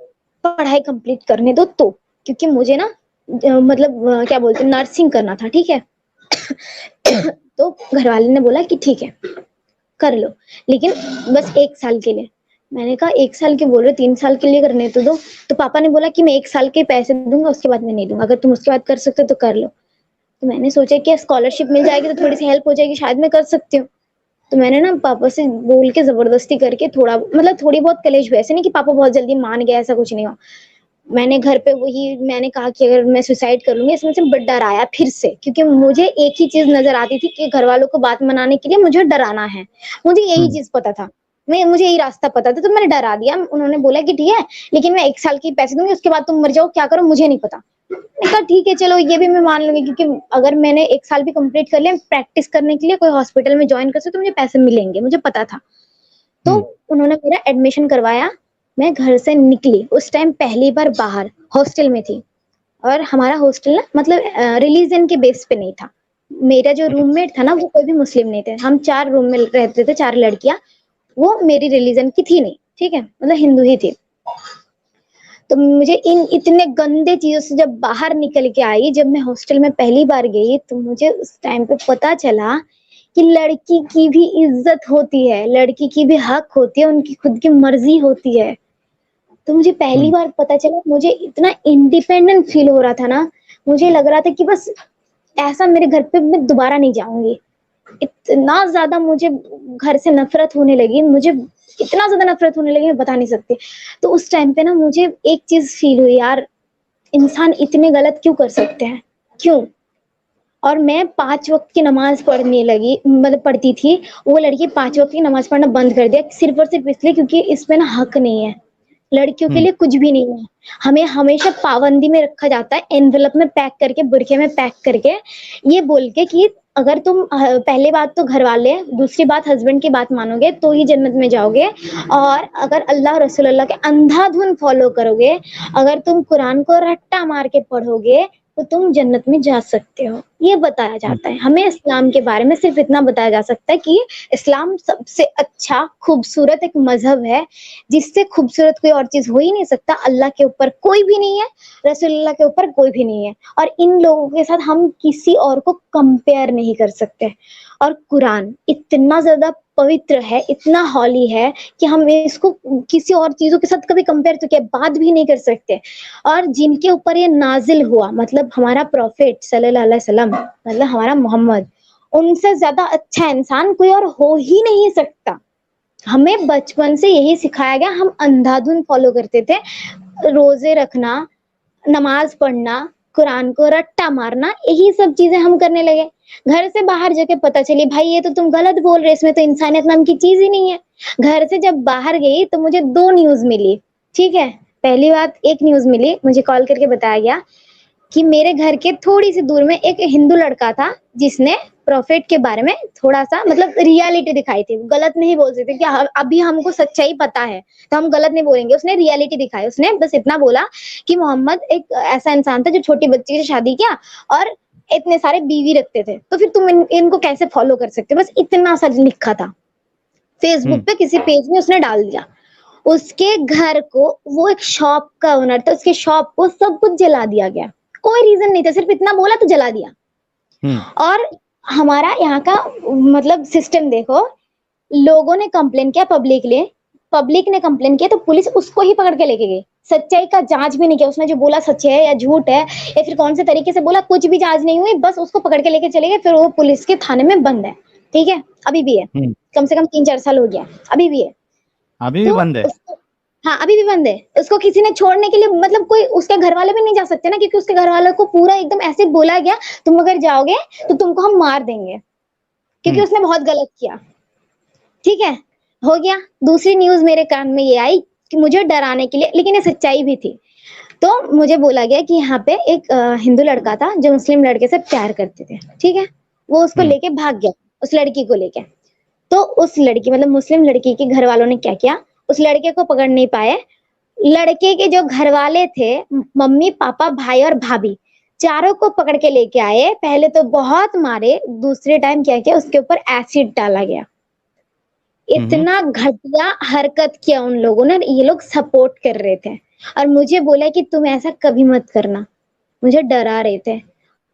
पढ़ाई कंप्लीट करने दो तो, क्योंकि मुझे ना मतलब क्या बोलते हैं नर्सिंग करना था, ठीक है। तो घर वाले ने बोला कि ठीक है कर लो, लेकिन बस 1 साल के लिए। मैंने कहा 1 साल के बोल रहे 3 साल के लिए करने तो दो। तो पापा ने बोला कि मैं 1 साल के पैसे दूंगा, उसके बाद मैं नहीं दूंगा, अगर तुम उसके बाद कर सकते हो तो कर लो। तो मैंने सोचा कि स्कॉलरशिप मिल जाएगी तो थोड़ी सी हेल्प हो जाएगी, शायद मैं कर सकती हूँ। तो मैंने ना पापा से बोल के जबरदस्ती करके थोड़ा मतलब थोड़ी बहुत कलेश हुई, ऐसे नहीं कि पापा बहुत जल्दी मान गया, ऐसा कुछ नहीं हुआ। मैंने घर पे वही मैंने कहा कि अगर मैं सुसाइड कर लूंगी, इसमें से डर आया फिर से, क्योंकि मुझे एक ही चीज नजर आती थी कि घर वालों को बात मनाने के लिए मुझे डराना है। मुझे यही हम्म। चीज पता था, मैं मुझे यही रास्ता पता था, तो मैंने डरा दिया। उन्होंने बोला कि ठीक है लेकिन मैं 1 साल के पैसे दूंगी, उसके बाद तुम मर जाओ क्या करो मुझे नहीं पता। मैंने कहा ठीक है चलो ये भी मैं मान लूंगी, क्योंकि अगर मैंने 1 साल भी कंप्लीट कर लिया प्रैक्टिस करने के लिए कोई हॉस्पिटल में ज्वाइन कर सकती तो मुझे पैसे मिलेंगे, मुझे पता था। तो हम्म। उन्होंने मेरा एडमिशन करवाया। मैं घर से निकली उस टाइम पहली बार बाहर, हॉस्टल में थी। और हमारा हॉस्टल ना मतलब रिलीजन के बेस पे नहीं था। मेरा जो रूममेट था ना वो कोई भी मुस्लिम नहीं थे, हम 4 रूम में रहते थे, 4 लड़कियां। वो मेरी रिलीजन की थी नहीं, ठीक है, मतलब हिंदू ही थी। तो मुझे इन इतने गंदे चीजों से जब बाहर निकल के आई, जब मैं हॉस्टल में पहली बार गई, तो मुझे उस टाइम पे पता चला कि लड़की की भी इज्जत होती है, लड़की की भी हक होती है, उनकी खुद की मर्जी होती है। तो मुझे पहली हम्म। बार पता चला, मुझे इतना इंडिपेंडेंट फील हो रहा था ना, मुझे लग रहा था कि बस ऐसा मेरे घर पे मैं दोबारा नहीं जाऊंगी। इतना ज्यादा मुझे घर से नफरत होने लगी, मुझे इतना ज्यादा नफरत होने लगी मैं बता नहीं सकती। तो उस टाइम पे ना मुझे एक चीज फील हुई, यार इंसान इतने गलत क्यों कर सकते हैं, क्यों? और मैं 5 वक्त की नमाज पढ़ने लगी, मतलब पढ़ती थी। वो लड़की 5 वक्त की नमाज पढ़ना बंद कर दिया, सिर्फ और सिर्फ इसलिए क्योंकि इसमें ना हक नहीं है, लड़कियों के हम्म। लिए कुछ भी नहीं है। हमें हमेशा पाबंदी में रखा जाता है, एनवेलप में पैक करके, बुरखे में पैक करके, ये बोल के कि अगर तुम पहले बात तो घर वाले, दूसरी बात हस्बैंड की बात मानोगे तो ही जन्नत में जाओगे। और अगर अल्लाह रसूलुल्लाह के अंधाधुन फॉलो करोगे, अगर तुम कुरान को रट्टा मार के पढ़ोगे तो तुम जन्नत में जा सकते हो। ये बताया हम्म। जाता है हमें इस्लाम के बारे में, सिर्फ इतना बताया जा सकता है कि इस्लाम सबसे अच्छा खूबसूरत एक मजहब है, जिससे खूबसूरत कोई और चीज हो ही नहीं सकता। अल्लाह के ऊपर कोई भी नहीं है, रसूलुल्लाह के ऊपर कोई भी नहीं है, और इन लोगों के साथ हम किसी और को कंपेयर नहीं कर सकते। और कुरान इतना ज्यादा पवित्र है, इतना हॉली है कि हम इसको किसी और चीजों के साथ कभी कंपेयर तो क्या बात भी नहीं कर सकते। और जिनके ऊपर ये नाजिल हुआ, मतलब हमारा प्रॉफिट सल्लल्लाहु अलैहि वसल्लम, मतलब हमारा मोहम्मद, उनसे ज्यादा अच्छा इंसान कोई और हो ही नहीं सकता। हमें बचपन से यही सिखाया गया, हम अंधाधुन फॉलो करते थे। रोजे रखना, नमाज पढ़ना, कुरान को रट्टा मारना, यही सब चीजें हम करने लगे। घर से बाहर जाके पता चली भाई ये तो तुम गलत बोल रहे, इसमें तो इंसानियत नाम की चीज ही नहीं है। घर से जब बाहर गई तो मुझे 2 न्यूज मिली, ठीक है। पहली बात, एक न्यूज मिली, मुझे कॉल करके बताया गया कि मेरे घर के थोड़ी सी दूर में एक हिंदू लड़का था जिसने प्रॉफिट के बारे में थोड़ा सा मतलब रियलिटी दिखाई थी। गलत नहीं बोल सकते कि अभी हमको सच्चाई पता है तो हम गलत नहीं बोलेंगे, उसने रियलिटी दिखाई। उसने बस इतना बोला कि मोहम्मद एक ऐसा इंसान था जो छोटी बच्ची से शादी किया और इतने सारे बीवी रखते थे, तो फिर तुम इनको कैसे फॉलो कर सकते हो, बस इतना सा लिखा था फेसबुक हम्म। पे किसी पेज में उसने डाल दिया। उसके घर को, वो एक शॉप का ओनर था, उसके शॉप को सब कुछ जला दिया गया। कोई रीजन नहीं था, सिर्फ इतना बोला तो जला दिया। और हमारा यहाँ का मतलब सिस्टम देखो, लोगों ने कंप्लेन किया, पब्लिक ने कंप्लेन किया, तो पुलिस उसको ही पकड़ के लेके गई। सच्चाई का जांच भी नहीं किया, उसने जो बोला सच है या झूठ है या फिर कौन से तरीके से बोला, कुछ भी जांच नहीं हुई, बस उसको पकड़ के लेके चले गए। फिर वो पुलिस के थाने में बंद है, ठीक है, अभी भी है, कम से कम 3-4 साल हो गया, अभी भी है, अभी भी बंद है। हाँ अभी भी बंद है। उसको किसी ने छोड़ने के लिए, मतलब कोई उसके घर वाले भी नहीं जा सकते ना, क्योंकि उसके घर वालों को पूरा एकदम ऐसे बोला गया, तुम अगर जाओगे तो तुमको हम मार देंगे, क्योंकि उसने बहुत गलत किया। ठीक है, हो गया। दूसरी न्यूज मेरे कान में ये आई कि मुझे डराने के लिए, लेकिन ये सच्चाई भी थी। तो मुझे बोला गया कि यहाँ पे एक हिंदू लड़का था जो मुस्लिम लड़के से प्यार करते थे, ठीक है, वो उसको लेके भाग गया, उस लड़की को लेके। तो उस लड़की मतलब मुस्लिम लड़की के घर वालों ने क्या किया, उस लड़के को पकड़ नहीं पाए। लड़के के जो घर वाले थे, मम्मी पापा भाई और भाभी, चारों को पकड़ के लेके आए। पहले तो बहुत मारे, दूसरे टाइम क्या किया, उसके ऊपर एसिड डाला गया। इतना घटिया हरकत किया उन लोगों ने, ये लोग सपोर्ट कर रहे थे और मुझे बोला कि तुम ऐसा कभी मत करना, मुझे डरा रहे थे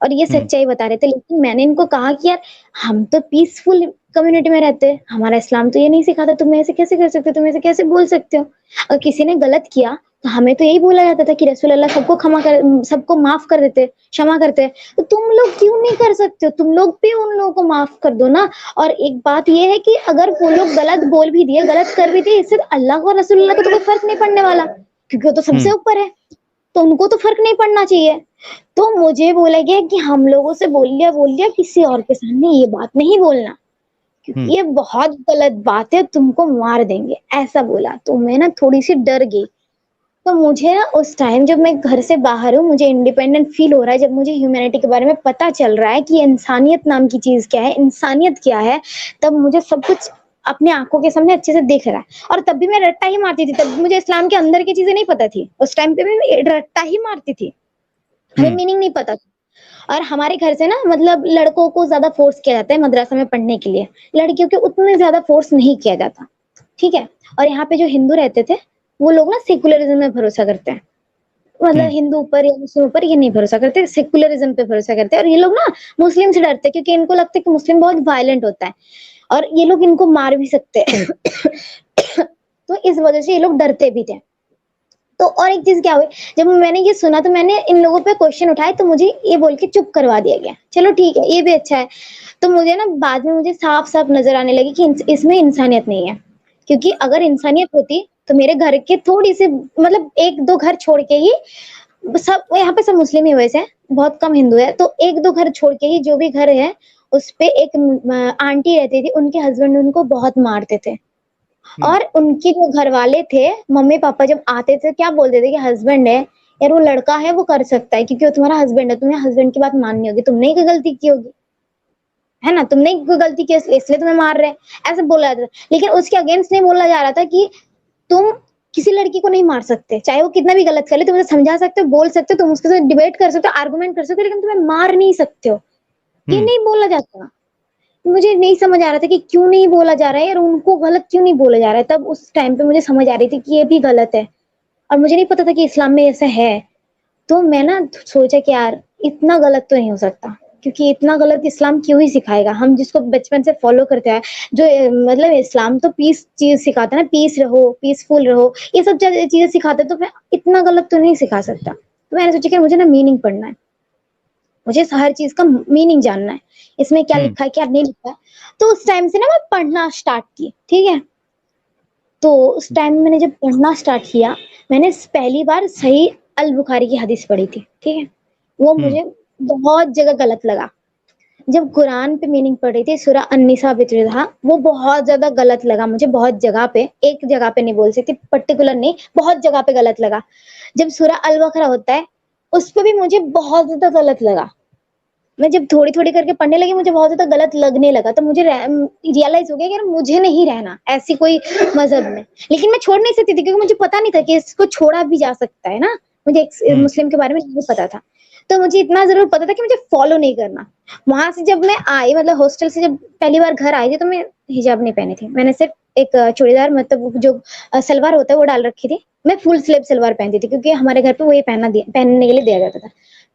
और ये सच्चाई बता रहे थे। लेकिन मैंने इनको कहा कि यार हम तो पीसफुल कम्युनिटी में रहते हैं, हमारा इस्लाम तो ये नहीं सिखाता, तुम ऐसे कैसे कर सकते हो, तुम ऐसे कैसे बोल सकते हो। अगर किसी ने गलत किया तो हमें तो यही बोला जाता था कि रसूल अल्लाह सबको क्षमा कर, सबको माफ कर देते, क्षमा करते। तो तुम लोग क्यों नहीं कर सकते हो, तुम लोग भी उन लोगों को माफ कर दो ना। और एक बात ये है कि अगर वो लोग गलत बोल भी दिए, गलत कर भी दिए, इससे अल्लाह और रसूल अल्लाह को तो कोई फर्क नहीं पड़ने वाला, क्योंकि वो तो सबसे ऊपर है, तो उनको तो फर्क नहीं पड़ना चाहिए। तो मुझे बोला गया कि हम लोगों से बोल लिया किसी और के सामने ये बात नहीं बोलना, क्योंकि ये बहुत गलत बात है, तुमको मार देंगे, ऐसा बोला। तो मैं ना थोड़ी सी डर गई। तो मुझे ना उस टाइम जब मैं घर से बाहर हूँ, मुझे इंडिपेंडेंट फील हो रहा है, जब मुझे ह्यूमैनिटी के बारे में पता चल रहा है कि इंसानियत नाम की चीज क्या है, इंसानियत क्या है, तब मुझे सब कुछ अपने आंखों के सामने अच्छे से दिख रहा है। और तब भी मैं रट्टा ही मारती थी, तब मुझे इस्लाम के अंदर की चीजें नहीं पता थी, उस टाइम पे मैं रट्टा ही मारती थी, हमें मीनिंग नहीं पता था। और हमारे घर से ना मतलब लड़कों को ज्यादा फोर्स किया जाता है मद्रासा में पढ़ने के लिए, लड़कियों के उतने ज्यादा फोर्स नहीं किया जाता, ठीक है। और यहाँ पे जो हिंदू रहते थे वो लोग ना सेकुलरिज्म में भरोसा करते हैं, मतलब हिंदू ऊपर या मुस्लिम ऊपर ये नहीं भरोसा करते, सेकुलरिज्म पे भरोसा करते हैं। और ये लोग ना मुस्लिम से डरते हैं, क्योंकि इनको लगता है कि मुस्लिम बहुत वायलेंट होता है और ये लोग इनको मार भी सकते हैं। तो इस वजह से ये लोग डरते भी थे। तो और एक चीज क्या हुई, जब मैंने ये सुना तो मैंने इन लोगों पे क्वेश्चन उठाए, तो मुझे ये बोल के चुप करवा दिया गया, चलो ठीक है ये भी अच्छा है। तो मुझे ना बाद में मुझे साफ साफ नजर आने लगी कि इसमें इंसानियत नहीं है, क्योंकि अगर इंसानियत होती तो मेरे घर के थोड़ी सी मतलब 1-2 घर छोड़ के ही, सब यहाँ पे सब मुस्लिम ही वैसे बहुत कम हिंदू है, तो 1-2 घर छोड़ के ही जो भी घर है उस पे एक आंटी रहती थी, उनके हस्बैंड उनको बहुत मारते थे। और उनके जो घर वाले थे, मम्मी पापा जब आते थे क्या बोलते थे कि हस्बैंड है यार, वो लड़का है, वो कर सकता है, क्योंकि वो तुम्हारा हस्बैंड है, तुम्हें हस्बैंड की बात माननी होगी, तुमने ही कोई गलती की होगी, है ना, तुमने ही कोई गलती की इसलिए तुम्हें मार रहे हैं, ऐसे बोला जाता था। लेकिन उसके अगेंस्ट नहीं बोला जा रहा था कि तुम किसी लड़की को नहीं मार सकते, चाहे वो कितना भी गलत करे, तुम उसे समझा सकते हो, बोल सकते हो, तुम उसके साथ डिबेट कर सकते हो, आर्गुमेंट कर सकते हो, लेकिन तुम्हें मार नहीं सकते हो, ये नहीं बोला जाता। मुझे नहीं समझ आ रहा था कि क्यों नहीं बोला जा रहा है, और उनको गलत क्यों नहीं बोला जा रहा है। तब उस टाइम पे मुझे समझ आ रही थी कि ये भी गलत है, और मुझे नहीं पता था कि इस्लाम में ऐसा है। तो मैं ना सोचा कि यार इतना गलत तो नहीं हो सकता, क्योंकि इतना गलत इस्लाम क्यों ही सिखाएगा, हम जिसको बचपन से फॉलो करते हैं, जो मतलब इस्लाम तो पीस चीज सिखाता है ना, पीस रहो, पीसफुल रहो, ये सब चीजें सिखाते, तो मैं इतना गलत तो नहीं सिखा सकता। तो मैंने सोचा कि मुझे ना मीनिंग पढ़ना है, मुझे हर चीज का मीनिंग जानना है, इसमें क्या लिखा है क्या नहीं लिखा है। तो उस टाइम से ना मैं पढ़ना स्टार्ट की, ठीक है। तो उस टाइम मैंने जब पढ़ना स्टार्ट किया, मैंने पहली बार सही अल बुखारी की हदीस पढ़ी थी, ठीक है। वो मुझे बहुत जगह गलत लगा। जब कुरान पे मीनिंग पढ़ी थी सूरह अन-निसा बितरहा, वो बहुत ज्यादा गलत लगा मुझे, बहुत जगह पे, एक जगह पे नहीं बोल सकती पर्टिकुलर नहीं, बहुत जगह पे गलत लगा। जब सूरह अल बकरा होता है उस पे भी मुझे बहुत ज्यादा गलत लगा। मैं जब थोड़ी थोड़ी करके पढ़ने लगी मुझे बहुत ज्यादा गलत लगने लगा, तो मुझे रियलाइज हो गया कि यार मुझे नहीं रहना ऐसी कोई मजहब में। लेकिन मैं छोड़ नहीं सकती थी, क्योंकि मुझे पता नहीं था कि इसको छोड़ा भी जा सकता है ना, मुझे एक मुस्लिम के बारे में नहीं पता था। तो मुझे इतना जरूर पता था कि मुझे फॉलो नहीं करना। वहां से जब मैं आई, मतलब हॉस्टल से जब पहली बार घर आई थी, तो मैं हिजाब नहीं पहनी थी, मैंने सिर्फ एक चूड़ीदार मतलब जो सलवार होता है वो डाल रखी थी। मैं फुल स्लीव सलवार पहनती थी क्योंकि हमारे घर पे वही पहनने के लिए दिया जाता था।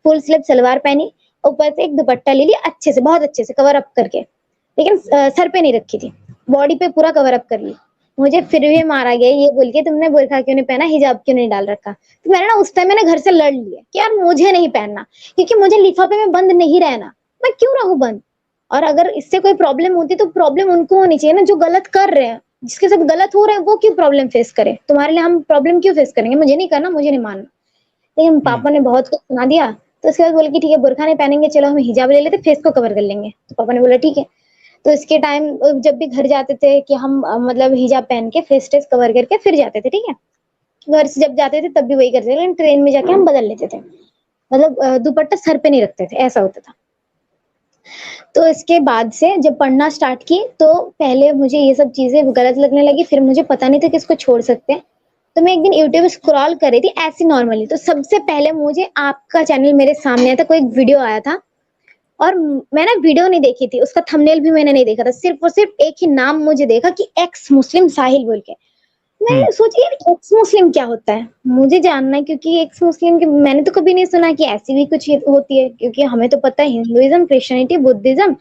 फुल स्लीव सलवार पहनी, ऊपर से एक दुपट्टा ले लिया अच्छे से, बहुत अच्छे से कवर अप करके, लेकिन सर पे नहीं रखी थी, बॉडी पे पूरा कवर अप कर ली। मुझे फिर भी मारा गया ये बोल के तुमने बुरखा क्यों नहीं पहना, हिजाब क्यों नहीं डाल रखा। तो मैंने ना उस टाइम मैंने घर से लड़ लिया कि यार मुझे नहीं पहनना, क्योंकि मुझे लिफाफे में बंद नहीं रहना, मैं क्यों रहूं बंद। और अगर इससे कोई प्रॉब्लम होती तो प्रॉब्लम उनको होनी चाहिए ना जो गलत कर रहे हैं, जिसके साथ गलत हो रहा है वो क्यों प्रॉब्लम फेस करे, तुम्हारे लिए हम प्रॉब्लम क्यों फेस करेंगे, मुझे नहीं करना, मुझे नहीं मानना। लेकिन पापा ने बहुत कुछ सुना दिया, तो उसके बाद बोले कि ठीक है बुरखा नहीं पहनेंगे, चलो हम हिजाब ले लेते, फेस को कवर कर लेंगे। तो पापा ने बोला ठीक है। तो इसके टाइम जब भी घर जाते थे कि हम मतलब हिजाब पहन के फेस टेस कवर करके फिर जाते थे, ठीक है। घर से जब जाते थे तब भी वही करते थे, लेकिन ट्रेन में जाके हम बदल लेते थे, मतलब दुपट्टा सर पे नहीं रखते थे, ऐसा होता था। तो इसके बाद से जब पढ़ना स्टार्ट की तो पहले मुझे ये सब चीजें गलत लगने लगी, फिर मुझे पता नहीं था कि इसको छोड़ सकते हैं। तो मैं एक दिन यूट्यूब स्क्रॉल कर रही थी ऐसी नॉर्मली, तो सबसे पहले मुझे आपका चैनल मेरे सामने आया था, कोई एक वीडियो आया था। और मैंने वीडियो नहीं देखी थी, उसका थंबनेल भी मैंने नहीं देखा था, सिर्फ और सिर्फ एक ही नाम मुझे देखा कि एक्स मुस्लिम साहिल बोल के। मैं सोची यार एक्स मुस्लिम क्या होता है, मुझे जानना है, क्योंकि एक्स मुस्लिम के मैंने तो कभी नहीं सुना कि ऐसी भी कुछ होती है, क्योंकि हमें तो पता है हिंदुइज्म, क्रिश्चियनिटी, बुद्धिज्म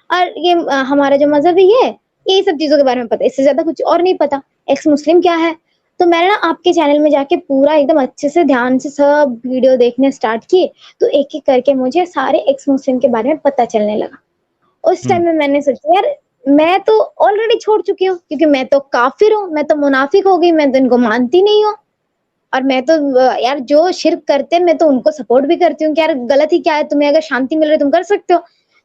और ये हमारा जो मजहब है ये यही सब चीजों के बारे में पता है, इससे ज्यादा कुछ और नहीं पता एक्स मुस्लिम क्या है। तो मैंने ना आपके चैनल में जाके पूरा एकदम अच्छे से ध्यान से सब वीडियो देखने स्टार्ट किए, तो एक एक करके मुझे सारे एक्स मुस्लिम के बारे में पता चलने लगा। उस टाइम में मैंने सोचा यार मैं तो ऑलरेडी छोड़ चुकी हूँ, क्योंकि मैं तो काफिर हूँ, मैं तो मुनाफिक हो गई, मैं तो इनको मानती नहीं हूँ। और मैं तो यार जो शिर्क करते हैं मैं तो उनको सपोर्ट भी करती हूँ कि यार गलत ही क्या है, तुम्हें अगर शांति मिल रही है तुम कर सकते हो।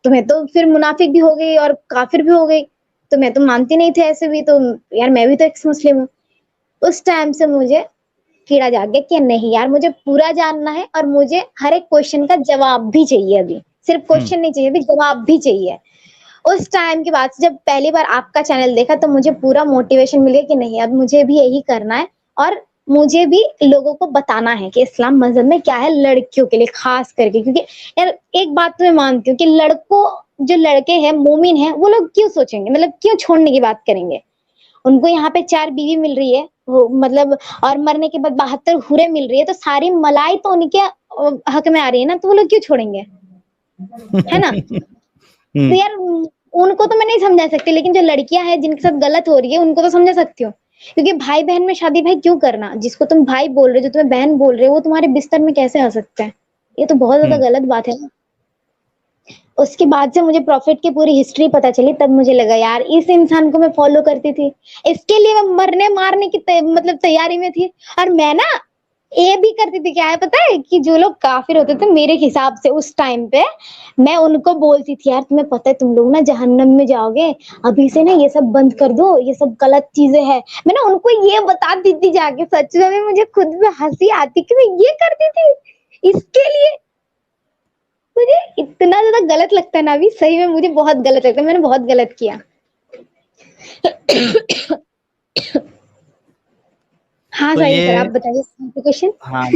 तो मैं तो फिर मुनाफिक भी हो गई और काफिर भी हो गई, तो मैं तो मानती नहीं थे ऐसे भी, तो यार मैं भी तो एक्स मुस्लिम हूँ। उस टाइम से मुझे कीड़ा जाग गया कि नहीं यार मुझे पूरा जानना है, और मुझे हर एक क्वेश्चन का जवाब भी चाहिए, अभी सिर्फ क्वेश्चन नहीं चाहिए, अभी जवाब भी चाहिए। उस टाइम के बाद जब पहली बार आपका चैनल देखा तो मुझे पूरा मोटिवेशन मिल गया कि नहीं अब मुझे भी यही करना है, और मुझे भी लोगों को बताना है कि इस्लाम मजहब में क्या है लड़कियों के लिए खास करके। क्योंकि यार एक बात तो मैं मानती हूँ कि लड़कों जो लड़के हैं मोमिन हैं वो लोग क्यों सोचेंगे, मतलब क्यों छोड़ने की बात करेंगे। उनको यहाँ पे 4 बीवी मिल रही है वो मतलब, और मरने के बाद 72 हुरे मिल रही है, तो सारी मलाई तो उनके हक में आ रही है ना, तो वो लोग क्यों छोड़ेंगे, है ना। तो यार उनको तो मैं नहीं समझा सकती, लेकिन जो लड़कियां हैं जिनके साथ गलत हो रही है उनको तो समझा सकती हूँ। क्योंकि भाई बहन में शादी भाई क्यों करना, जिसको तुम भाई बोल रहे हो जो तुम्हें बहन बोल रहे हो वो तुम्हारे बिस्तर में कैसे आ सकता है, ये तो बहुत ज्यादा गलत बात है ना। उसके बाद से मुझे प्रॉफिट की पूरी हिस्ट्री पता चली, तब मुझे लगा यार इस इंसान को मैं फॉलो करती थी, इसके लिए मैं मरने मारने की मतलब तैयारी में थी। और मैं ना ये भी करती थी, क्या है पता है, कि जो लोग काफिर होते थे मेरे हिसाब से उस टाइम पे, मैं उनको बोलती थी यार तुम्हें पता है तुम लोग ना जहन्नम में जाओगे, अभी से ना ये सब बंद कर दो, ये सब गलत चीजें हैं। मैं ना उनको ये बता दी थी जाके, सच में मुझे खुद में हंसी आती कि मैं ये करती थी इसके लिए। मुझे इतना ज्यादा गलत लगता है ना, अभी सही में मुझे बहुत गलत लगता है, मैंने बहुत गलत किया। हाँ तो साहिल सर आप ये बताइए क्वेश्चन। हाँ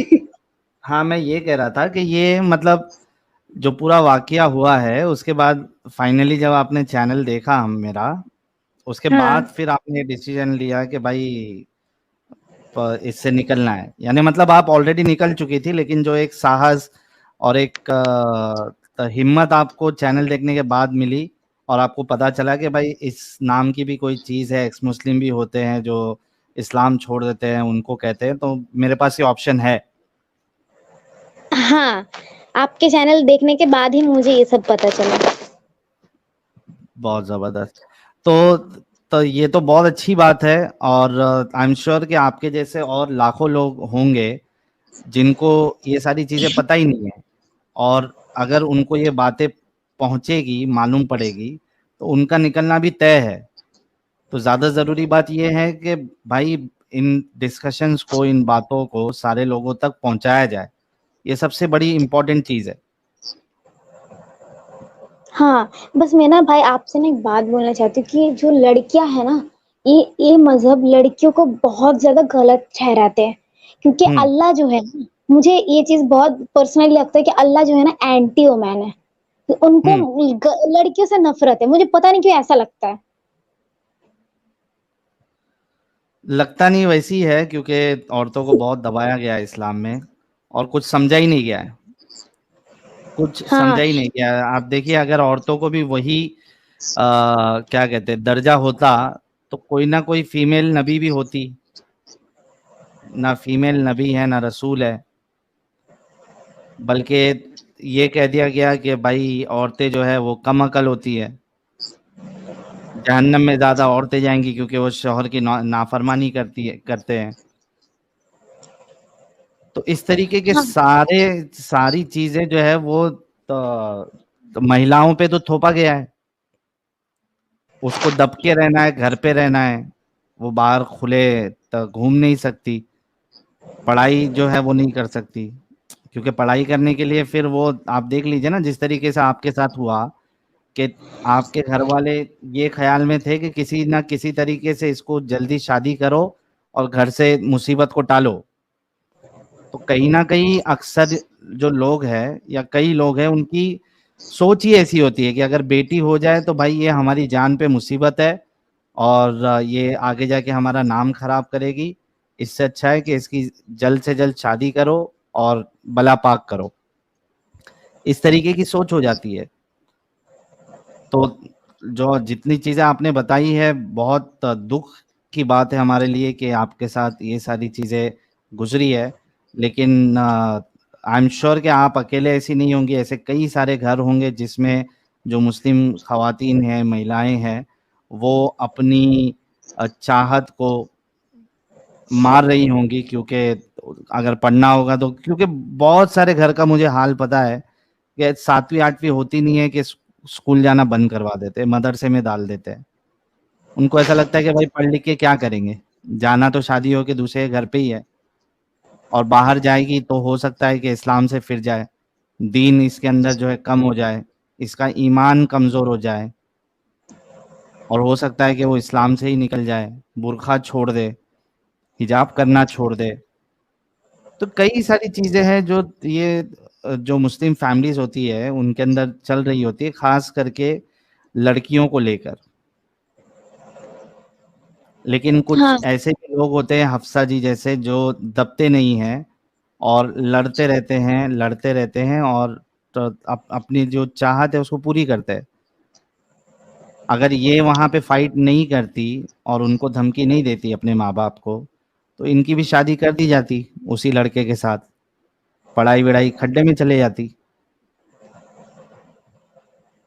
हाँ, मैं ये कह रहा था कि ये मतलब जो पूरा वाकया हुआ है उसके बाद फाइनली जब आपने चैनल देखा हम मेरा, उसके बाद हाँ फिर आपने डिसीजन लिया कि भाई इससे निकलना है, यानी मतलब आप ऑलरेडी निकल चुकी थी, लेकिन जो एक साहस और एक हिम्मत आपको चैनल देखने के बाद मिली, और आपको पता चला कि भाई इस नाम की भी कोई चीज़ है, एक्स मुस्लिम भी होते हैं जो इस्लाम छोड़ देते हैं, उनको कहते हैं, तो मेरे पास ये ऑप्शन है। हाँ, आपके चैनल देखने के बाद ही मुझे ये सब पता चला। बहुत ज़बरदस्त। तो ये तो बहुत अच्छी बात है, और आई एम श्योर कि आपके जैसे और लाखों लोग होंगे जिनको ये सारी चीज़ें पता ही नहीं है, और अगर उनको ये बातें पहुंचेगी, मालूम पड़ेगी, तो उनका निकलना भी तय है। तो ज़्यादा ज़रूरी बात ये है कि भाई इन डिस्कशंस को, इन बातों को सारे लोगों तक पहुंचाया जाए, ये सबसे बड़ी इम्पोर्टेंट चीज़ है। हाँ, बस मैं ना भाई आपसे ना एक बात बोलना चाहती हूँ कि जो लड़कियां है ना, ये मजहब लड़कियों को बहुत ज्यादा गलत ठहराते हैं। क्योंकि हम्म अल्लाह जो है ना, मुझे ये चीज बहुत पर्सनली लगता है कि अल्लाह जो है ना एंटी वुमैन है, तो उनको हम्म लड़कियों से नफरत है, मुझे पता नहीं क्यों ऐसा लगता है। लगता नहीं वैसी है, क्योंकि औरतों को बहुत दबाया गया है इस्लाम में, और कुछ समझा ही नहीं गया है, कुछ हाँ समझा ही नहीं गया है। आप देखिए, अगर औरतों को भी वही क्या कहते हैं दर्जा होता, तो कोई ना कोई फीमेल नबी भी होती। ना फीमेल नबी है, ना रसूल है, बल्कि ये कह दिया गया कि भाई औरतें जो है वो कम अकल होती है, जहन्नम में ज्यादा औरतें जाएंगी क्योंकि वो शौहर की नाफरमानी करते हैं। तो इस तरीके के हाँ सारी चीजें जो है वो तो महिलाओं पे तो थोपा गया है। उसको दब के रहना है, घर पे रहना है, वो बाहर खुले तो घूम नहीं सकती, पढ़ाई जो है वो नहीं कर सकती, क्योंकि पढ़ाई करने के लिए फिर वो आप देख लीजिए ना, जिस तरीके से आपके साथ हुआ कि आपके घर वाले ये ख्याल में थे कि किसी ना किसी तरीके से इसको जल्दी शादी करो और घर से मुसीबत को टालो। तो कहीं ना कहीं अक्सर जो लोग हैं या कई लोग हैं, उनकी सोच ही ऐसी होती है कि अगर बेटी हो जाए तो भाई ये हमारी जान पे मुसीबत है, और ये आगे जाके हमारा नाम खराब करेगी। इससे अच्छा है कि इसकी जल्द से जल्द शादी करो और भला पाक करो। इस तरीके की सोच हो जाती है। तो जो जितनी चीजें आपने बताई है, बहुत दुख की बात है हमारे लिए कि आपके साथ ये सारी चीजें गुजरी है। लेकिन आई एम श्योर कि आप अकेले ऐसी नहीं होंगी, ऐसे कई सारे घर होंगे जिसमें जो मुस्लिम खवातीन हैं, महिलाएं हैं, वो अपनी चाहत को मार रही होंगी, क्योंकि अगर पढ़ना होगा तो, क्योंकि बहुत सारे घर का मुझे हाल पता है कि 7वीं 8वीं होती नहीं है कि स्कूल जाना बंद करवा देते हैं, मदरसे में डाल देते हैं। उनको ऐसा लगता है कि भाई पढ़ लिख के क्या करेंगे, जाना तो शादी हो के दूसरे घर पे ही है, और बाहर जाएगी तो हो सकता है कि इस्लाम से फिर जाए, दीन इसके अंदर जो है कम हो जाए, इसका ईमान कमज़ोर हो जाए, और हो सकता है कि वो इस्लाम से ही निकल जाए, बुर्खा छोड़ दे, हिजाब करना छोड़ दे। तो कई सारी चीज़ें हैं जो ये जो मुस्लिम फैमिलीज़ होती है उनके अंदर चल रही होती है, ख़ास करके लड़कियों को लेकर। लेकिन कुछ हाँ ऐसे भी लोग होते हैं, हफ्सा जी जैसे, जो दबते नहीं हैं और लड़ते रहते हैं, और तो अपनी जो चाहत है उसको पूरी करते हैं। अगर ये वहाँ पे फाइट नहीं करती और उनको धमकी नहीं देती अपने माँ-बाप को, तो इनकी भी शादी कर दी जाती उसी लड़के के साथ, पढ़ाई-वढ़ाई खड्डे में चले जाती।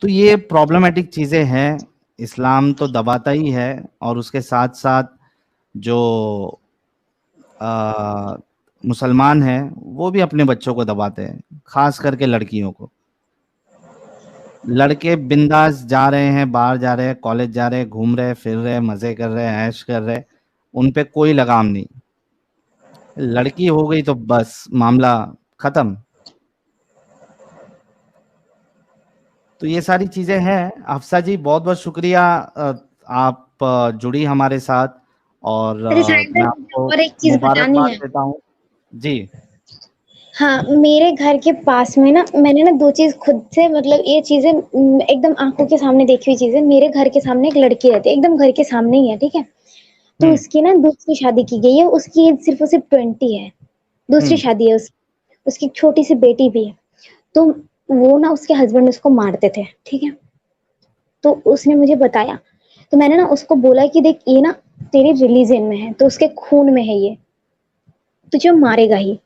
तो ये प्रॉब्लमैटिक चीज़ें हैं, इस्लाम तो दबाता ही है, और उसके साथ-साथ जो अ, मुसलमान हैं, वो भी अपने बच्चों को दबाते हैं, ख़ास करके लड़कियों को। लड़के बिंदास जा रहे हैं, बाहर जा रहे हैं, कॉलेज जा रहे हैं, घूम रहे हैं, फिर रहे हैं, मज़े कर रहे हैं, ऐश कर रहे हैं, उन पे कोई लगाम नहीं। लड़की हो गई तो बस मामला खत्म। तो ये सारी चीजें हैं। अफसा जी, बहुत बहुत शुक्रिया, आप जुड़ी हमारे साथ, और अरे मैं साइंदर, मुझे आपको और एक चीज बतानी मुबारकबाद है। देता हूँ जी। हाँ, मेरे घर के पास में ना, मैंने ना 2 चीज़ खुद से, मतलब ये चीज़ें एकदम आँखों के सामने देखी हुई चीज़ें। मेरे घर के सामने एक लड़की रहती है, एकदम घर के सामने ही है, ठीक है? तो हम्म। उसकी ना दूसरी शादी की गई है, उसकी एज सिर्फ़ और सिर्फ़ 20 है। दूसरी हम्म। शादी है उसकी एक छोटी-सी बेटी भी है। तो वो ना, उसके हस्बैंड उसको मारते थे, ठीक है? तो उसने मुझे बताया, तो मैंने ना उसको बोला कि देख, ये ना तेरे रिलीजन में है, तो उसके खून में है ये, तुझे मारेगा ही,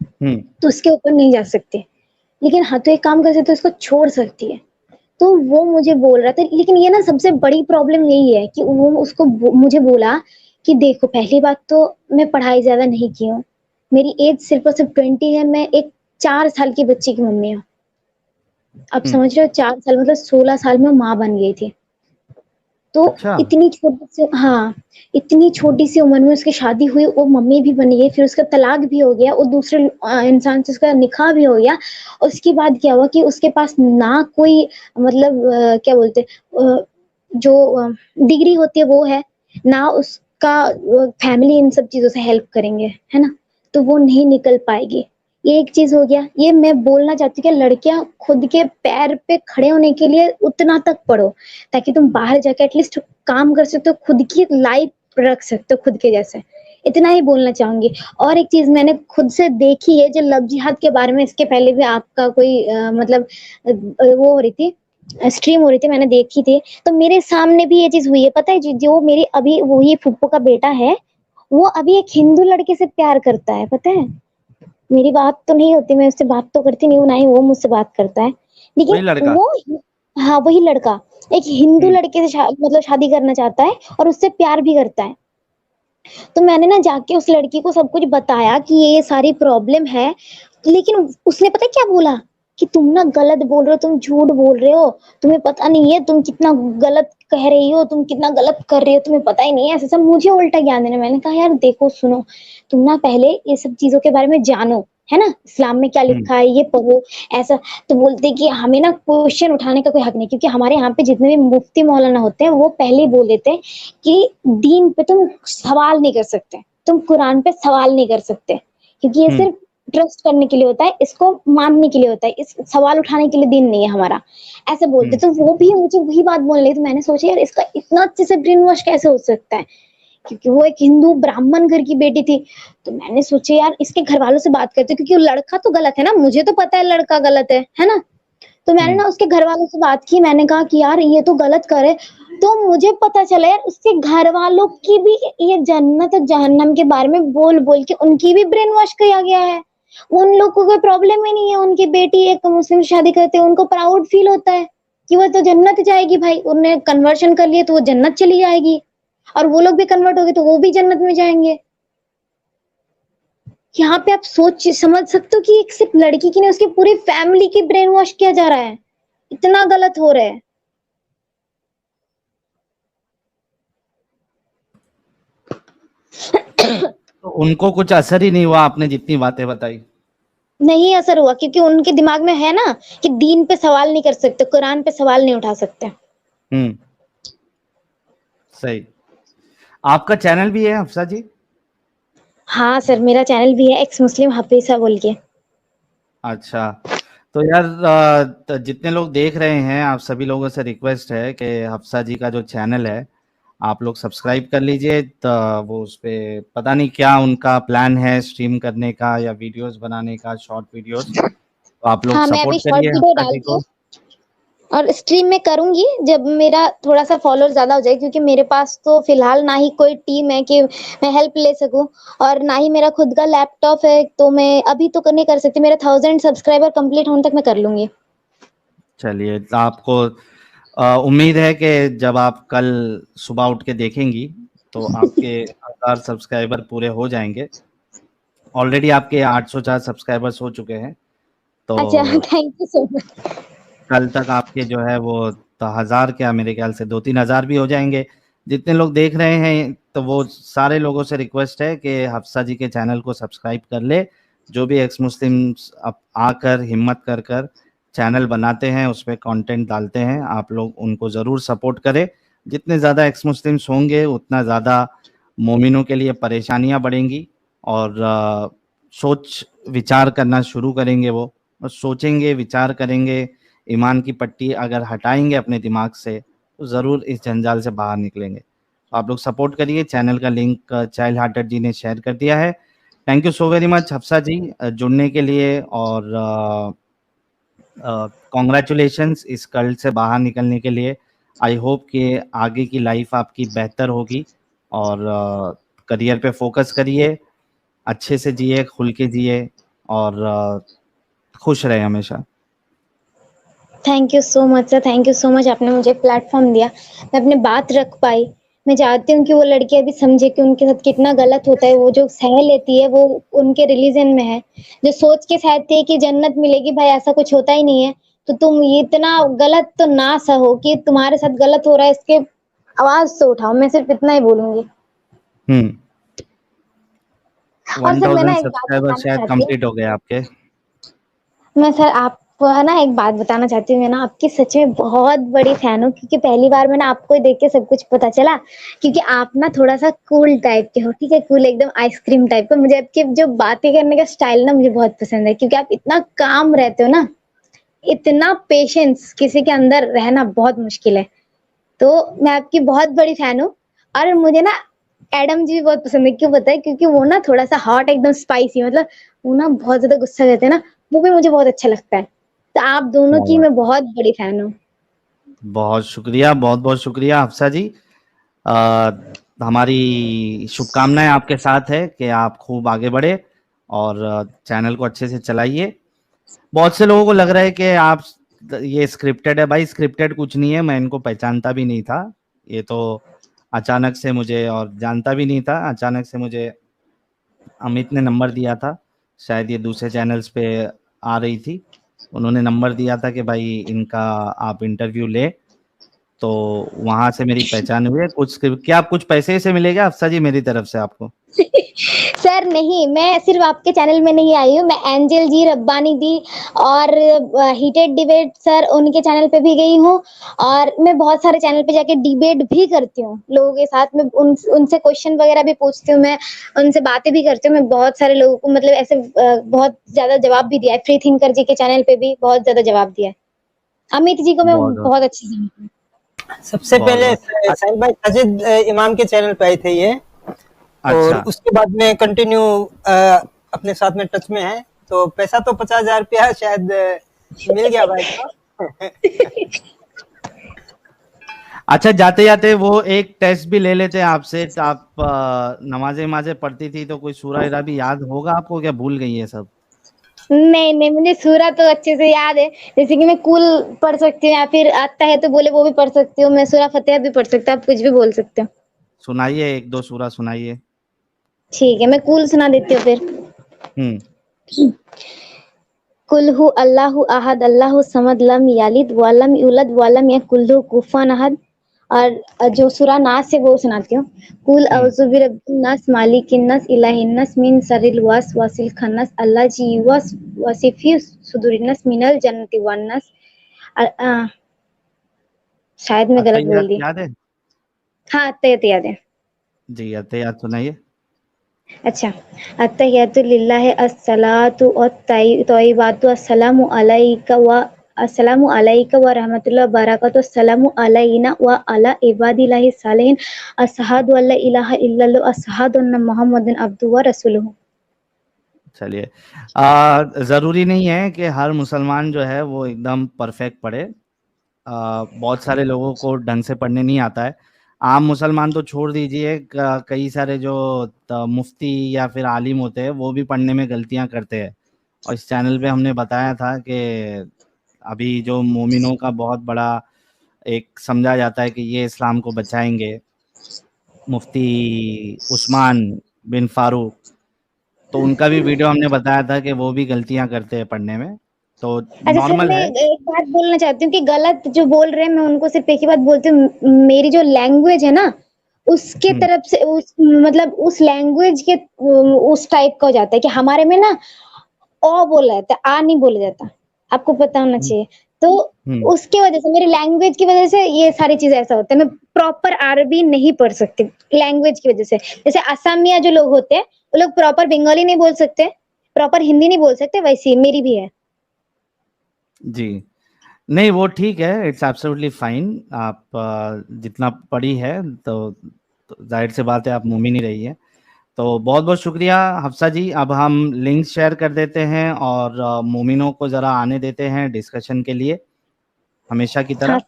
हम्म। तो उसके ऊपर नहीं जा सकते। लेकिन हाँ, तो एक काम कर सकते, उसको छोड़ सकती है। तो वो मुझे बोल रहा था, लेकिन ये ना सबसे बड़ी प्रॉब्लम यही है कि वो मुझे बोला कि देखो, पहली बात तो मैं पढ़ाई ज्यादा नहीं की हूँ, मेरी एज सिर्फ और सिर्फ 20 है, मैं एक 4 साल की बच्ची की मम्मी हूँ। आप हम्म। समझ रहे हो, 4 साल मतलब 16 साल में माँ बन गई थी। तो अच्छा। इतनी छोटी सी, हाँ, इतनी छोटी सी उम्र में उसकी शादी हुई, वो मम्मी भी बन गई, फिर उसका तलाक भी हो गया और दूसरे इंसान से उसका निकाह भी हो गया। उसके बाद क्या हुआ कि उसके पास ना कोई, मतलब क्या बोलते, जो डिग्री होती है वो है ना, उसका फैमिली इन सब चीजों से हेल्प करेंगे, है ना? तो वो नहीं निकल पाएगी। ये एक चीज हो गया। ये मैं बोलना चाहती हूँ कि लड़कियां खुद के पैर पे खड़े होने के लिए उतना तक पढ़ो, ताकि तुम बाहर जाके एटलीस्ट काम कर सकते हो, खुद की लाइफ रख सकते हो खुद के जैसे। इतना ही बोलना चाहूँगी। और एक चीज़ मैंने खुद से देखी है जो लव जिहाद के बारे में इसके पहले भी आपका कोई मतलब वो हो रही थी स्ट्रीम हो रही थी, मैंने देखी थी। तो मेरे सामने भी ये चीज़ हुई है। पता है जो मेरी अभी वही फूफो का बेटा है, वो अभी एक हिंदू लड़के से प्यार करता है, पता है? मेरी बात तो नहीं होती, मैं उससे बात तो करती नहीं हूँ, ना ही वो मुझसे बात करता है। लेकिन वही लड़का। वो हाँ, वही लड़का एक हिंदू हम्म। लड़के से मतलब शादी करना चाहता है और उससे प्यार भी करता है। तो मैंने ना जाके उस लड़की को सब कुछ बताया कि ये सारी प्रॉब्लम है, लेकिन उसने पता है क्या बोला कि तुम ना गलत बोल रहे हो, तुम झूठ बोल रहे हो, तुम्हें पता नहीं है तुम कितना गलत कह रही हो, तुम कितना गलत कर रही हो, तुम्हें पता ही नहीं है, ऐसे सब मुझे उल्टा ज्ञान देना। मैंने कहा यार देखो सुनो, तुम ना पहले ये सब चीजों के बारे में जानो, है ना, इस्लाम में क्या हम्म। लिखा है ये पढ़ो। ऐसा तो बोलते कि हमें ना क्वेश्चन उठाने का कोई हक नहीं, क्योंकि हमारे यहाँ पे जितने भी मुफ्ती मौलाना होते हैं वो पहले ही बोल देते हैं कि दीन पे तुम सवाल नहीं कर सकते, तुम कुरान पे सवाल नहीं कर सकते, क्योंकि ये हम्म। सिर्फ ट्रस्ट करने के लिए होता है, इसको मानने के लिए होता है, इस सवाल उठाने के लिए दीन नहीं है हमारा, ऐसे बोलते। हम्म। तो वो भी मुझे वही बात बोलने लगी, तो मैंने सोचा यार इसका इतना अच्छे से ब्रेन वॉश कैसे हो सकता है, क्योंकि वो एक हिंदू ब्राह्मण घर की बेटी थी। तो मैंने सोचा यार इसके घर वालों से बात करते, क्योंकि वो लड़का तो गलत है ना, मुझे तो पता है लड़का गलत है ना। तो मैंने हम्म। ना उसके घर वालों से बात की, मैंने कहा कि यार ये तो गलत करे। तो मुझे पता चला यार उसके घर वालों की भी ये जन्नत और जहन्नम के बारे में बोल बोल के उनकी भी ब्रेन वॉश किया गया है। उन लोग को कोई प्रॉब्लम ही नहीं है, उनकी बेटी एक मुस्लिम से शादी करते हैं, उनको प्राउड फील होता है कि वो तो जन्नत जाएगी भाई, उन्हें कन्वर्शन कर लिए तो वो जन्नत चली जाएगी, और वो लोग भी कन्वर्ट हो गए तो वो भी जन्नत में जाएंगे। यहाँ पे आप सोच समझ सकते हो कि एक सिर्फ लड़की की नहीं, उसकी पूरी फैमिली की ब्रेन वॉश किया जा रहा है, इतना गलत हो रहा है। तो उनको कुछ असर ही नहीं हुआ आपने जितनी बातें बताई? नहीं असर हुआ, क्योंकि उनके दिमाग में है ना कि दीन पे सवाल नहीं कर सकते, कुरान पे सवाल नहीं उठा सकते। हम्म। सही। आपका चैनल भी है हफ्सा जी? हाँ सर, मेरा चैनल भी है, एक्स मुस्लिम हफीसा बोल के। अच्छा। तो यार जितने लोग देख रहे हैं, आप सभी लोगों से रिक्वेस्ट है कि हफ्सा जी का जो चैनल है आप लोग सब्सक्राइब कर लीजिए। तो वो उस पे पता नहीं क्या उनका प्लान है स्ट्रीम करने का या वीडियोस बनाने का, शॉर्ट वीडियोस। तो आप लोग हाँ, मैं अभी सपोर्ट शॉर्ट करिए वीडियो हफ्सा जी डालती को। हूँ और स्ट्रीम में करूंगी जब मेरा थोड़ा सा फॉलोअर ज्यादा हो जाए, क्योंकि मेरे पास तो फिलहाल ना ही कोई टीम है कि मैं हेल्प ले सकूं, और ना ही मेरा खुद का लैपटॉप है, तो मैं अभी तो नहीं कर सकती, मेरा 1000 सब्सक्राइबर कंप्लीट होने तक मैं कर लूंगी। चलिए, तो आपको उम्मीद है कि जब आप कल सुबह उठ के देखेंगी तो आपके 1000 सब्सक्राइबर पूरे हो जाएंगे। ऑलरेडी आपके 804 सब्सक्राइबर्स हो चुके हैं। अच्छा, तो थैंक यू सो मच। कल तक आपके जो है वो तो 1000 क्या, मेरे ख्याल से 2-3 हज़ार भी हो जाएंगे। जितने लोग देख रहे हैं तो वो सारे लोगों से रिक्वेस्ट है कि हफ्सा जी के चैनल को सब्सक्राइब कर ले। जो भी एक्स मुस्लिम्स आकर हिम्मत कर कर चैनल बनाते हैं, उस पर कंटेंट डालते हैं, आप लोग उनको ज़रूर सपोर्ट करें। जितने ज़्यादा एक्स मुस्लिम्स होंगे उतना ज़्यादा मोमिनों के लिए परेशानियां बढ़ेंगी, और सोच विचार करना शुरू करेंगे। वो और सोचेंगे, विचार करेंगे, ईमान की पट्टी अगर हटाएंगे अपने दिमाग से तो ज़रूर इस जंजाल से बाहर निकलेंगे। तो आप लोग सपोर्ट करिए। चैनल का लिंक चाइल्ड हार्टेड जी ने शेयर कर दिया है। Thank you so very much Hafsa ji जुड़ने के लिए, और कॉन्ग्रेचुलेशंस इस कल्ट से बाहर निकलने के लिए। आई होप कि आगे की लाइफ आपकी बेहतर होगी, और करियर पे फोकस करिए, अच्छे से जिए, खुल के जिए, और खुश रहे हमेशा। Thank you so much sir, thank you so much, आपने मुझे प्लेटफॉर्म दिया, मैं अपनी बात रख पाई। मैं चाहती हूँ कि वो लड़की अभी समझे कि उनके साथ कितना गलत होता है, वो जो सह लेती है वो उनके रिलीजन में है, जो सोच के सहती है कि जन्नत मिलेगी, भाई ऐसा कुछ होता ही नहीं है। तो तुम इतना गलत तो ना सहो कि तुम्हारे साथ गलत हो रहा है, इसके आवाज तो उठाओ, मैं सिर्फ इतना ही बोलूंगी। हम्म। और सर मैं ना 1000 एक बात सब्सक्राइबर बताना शायद चाहती हूँ, कंप्लीट हो गए आपके। मैं सर आपको है ना एक बात बताना चाहती हूँ, मैं ना आपकी सच में बहुत बड़ी फैन हूँ, क्योंकि पहली बार मैंने आपको देख के सब कुछ पता चला, क्योंकि आप ना थोड़ा सा कूल टाइप के हो, ठीक है, कूल एकदम आइसक्रीम टाइप का। मुझे आपके जो बातें करने का स्टाइल ना मुझे बहुत पसंद है, क्योंकि आप इतना काम रहते हो ना, इतना पेशेंस किसी के अंदर रहना बहुत मुश्किल है। तो मैं आपकी बहुत बड़ी फैन हूँ, और मुझे ना एडम जी भी बहुत पसंद है, क्यों पता है? क्योंकि वो ना थोड़ा सा हॉट, एकदम स्पाइसी, मतलब वो ना बहुत ज्यादा गुस्सा करते हैं ना, वो भी मुझे बहुत अच्छा लगता है। तो आप दोनों क्या की बात, मैं बहुत बड़ी फैन हूँ। बहुत शुक्रिया, बहुत बहुत शुक्रिया हफ्सा जी। आ, हमारी शुभकामनाएं आपके साथ है कि आप खूब आगे बढ़े और चैनल को अच्छे से चलाइए। बहुत से लोगों को लग रहा है कि आप ये स्क्रिप्टेड है। भाई स्क्रिप्टेड कुछ नहीं है, मैं इनको पहचानता भी नहीं था। ये तो अचानक से मुझे, और जानता भी नहीं था, अचानक से मुझे अमित ने नंबर दिया था। शायद ये दूसरे चैनल्स पे आ रही थी, उन्होंने नंबर दिया था कि भाई इनका आप इंटरव्यू ले। तो वहां से मेरी पहचान हुई है। कुछ क्या आप कुछ पैसे से मिलेगा अफसा जी मेरी तरफ से आपको? सर नहीं, मैं सिर्फ आपके चैनल में नहीं आई हूँ, मैं एंजल जी, रब्बानी दी और हीटेड डिबेट सर, उनके चैनल पे भी गई हूँ। और मैं बहुत सारे चैनल पे जाके डिबेट भी करती हूँ लोगों के साथ में, उनसे क्वेश्चन वगैरह भी पूछती हूँ मैं, उनसे बातें भी करती हूँ मैं। बहुत सारे लोगों को मतलब ऐसे बहुत ज्यादा जवाब भी दिया है, फ्री थिंकर जी के चैनल पे भी बहुत ज्यादा जवाब दिया है। अमित जी को मैं बहुत बहुत बहुत अच्छे से जानती हूँ। सबसे बहुत पहले बहुत साहिल भाई साजिद इमाम के चैनल पे आए थे ये, और अच्छा। उसके बाद में कंटिन्यू अपने साथ में टच में है। तो पैसा तो 50,000 रुपया शायद मिल गया भाई को। अच्छा, जाते जाते वो एक टेस्ट भी ले लेते हैं आपसे। तो आप नमाजें नमाजें पढ़ती थी, तो कोई सूरा ईरा भी याद होगा आपको, क्या भूल गई है सब? नहीं नहीं, मुझे सूरत तो अच्छे से याद है। जैसे कि मैं कुल पढ़ सकती हूँ, या फिर आता है तो बोले वो भी पढ़ सकती हूँ, मैं सूरा फतेहा भी पढ़ सकती हूँ, आप कुछ भी बोल सकते हो। सुनाइए, एक दो सूरा सुनाइए। ठीक है, मैं कुल सुना देती हूँ फिर। हम्म। कुल हु अल्लाहु अहद अल्लाहु समद लम यालिद वलम यूलद वलम यकुल लहु कुफुवन अहद। और जो सूरा नास है वो सुनाती हूँ। कुल हम्म। औज़ु बिरब्बिन नास मालिकिन नास इलाहिन नास मिन शर्रिल वसवासिल खन्नास अल्लाजी वसिफी सुदूरिन नास मिनल जन्नति वन नास। शायद मैं गलत बोल अत्तहियात दी। याद है? हाँ, अत्तहियात याद है। जी, अत्तहियात सुनाइए। अच्छा, अत्तहियातु लिल्लाहि अस्सलातु तोय्यबातु अस्सलामु अलैका व रहमतुल्लाहि व बरकातुहू अस्सलामु अलैना व अला इबादिल्लाहि सालिहीन अशहदु अल्ला इलाहा इल्लल्लाह अशहदु अन्ना मुहम्मदन अब्दुहु व रसूलुहु। चलिए, जरूरी नहीं है कि हर मुसलमान जो है वो एकदम परफेक्ट पढ़े। बहुत सारे लोगों को ढंग से पढ़ने नहीं आता है। आम मुसलमान तो छोड़ दीजिए, कई सारे जो मुफ्ती या फिर आलिम होते हैं वो भी पढ़ने में गलतियां करते हैं। और इस चैनल पे हमने बताया था कि अभी जो मोमिनों का बहुत बड़ा एक समझा जाता है कि ये इस्लाम को बचाएंगे, मुफ्ती उस्मान बिन फारूक, तो उनका भी वीडियो हमने बताया था कि वो भी गलतियां करते हैं पढ़ने में। तो अच्छा सर, नॉर्मल मैं है। एक बात बोलना चाहती हूँ कि गलत जो बोल रहे हैं, मैं उनको सिर्फ एक ही बात बोलती हूँ, मेरी जो लैंग्वेज है ना, उसके हम्म। तरफ से उस मतलब उस लैंग्वेज के उस टाइप का हो जाता है कि हमारे में ना ओ बोला जाता है, आ नहीं बोला जाता। आपको पता होना हम्म। चाहिए। तो हम्म। उसकी वजह से, मेरी लैंग्वेज की वजह से ये सारी चीजें ऐसा होता है। मैं प्रॉपर अरबी नहीं पढ़ सकती लैंग्वेज की वजह से। जैसे असमिया जो लोग होते हैं, वो लोग प्रॉपर बंगाली नहीं बोल सकते, प्रॉपर हिंदी नहीं बोल सकते, वैसे ही मेरी भी है। जी, नहीं वो ठीक है, इट्स एब्सोल्युटली फाइन। आप जितना पढ़ी है, तो जाहिर सी बात है आप मुमिन ही रही है। तो बहुत बहुत शुक्रिया हफ्सा जी। अब हम लिंक शेयर कर देते हैं और मोमिनों को ज़रा आने देते हैं डिस्कशन के लिए, हमेशा की हाँ तरह।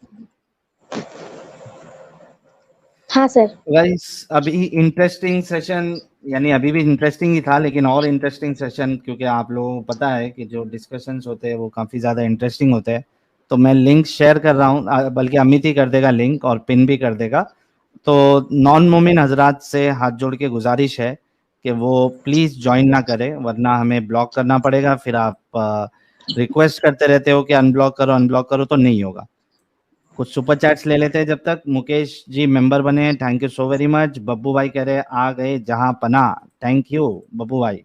हाँ सर। गाइस, अभी इंटरेस्टिंग सेशन, यानी अभी भी इंटरेस्टिंग ही था, लेकिन और इंटरेस्टिंग सेशन, क्योंकि आप लोगों को पता है कि जो डिस्कशंस होते हैं वो काफ़ी ज़्यादा इंटरेस्टिंग होते हैं। तो मैं लिंक शेयर कर रहा हूँ, बल्कि अमित ही कर देगा लिंक और पिन भी कर देगा। तो नॉन मोमिन हजरात से हाथ जोड़ के गुजारिश है कि वो प्लीज़ ज्वाइन ना करें, वरना हमें ब्लॉक करना पड़ेगा। फिर आप रिक्वेस्ट करते रहते हो कि अनब्लॉक करो, तो नहीं होगा। कुछ सुपर चैट्स ले लेते हैं जब तक। मुकेश जी मेंबर बने हैं, thank you so very much. Babbu भाई कह रहे हैं आ गए जहां पना, थैंक यू बब्बू भाई।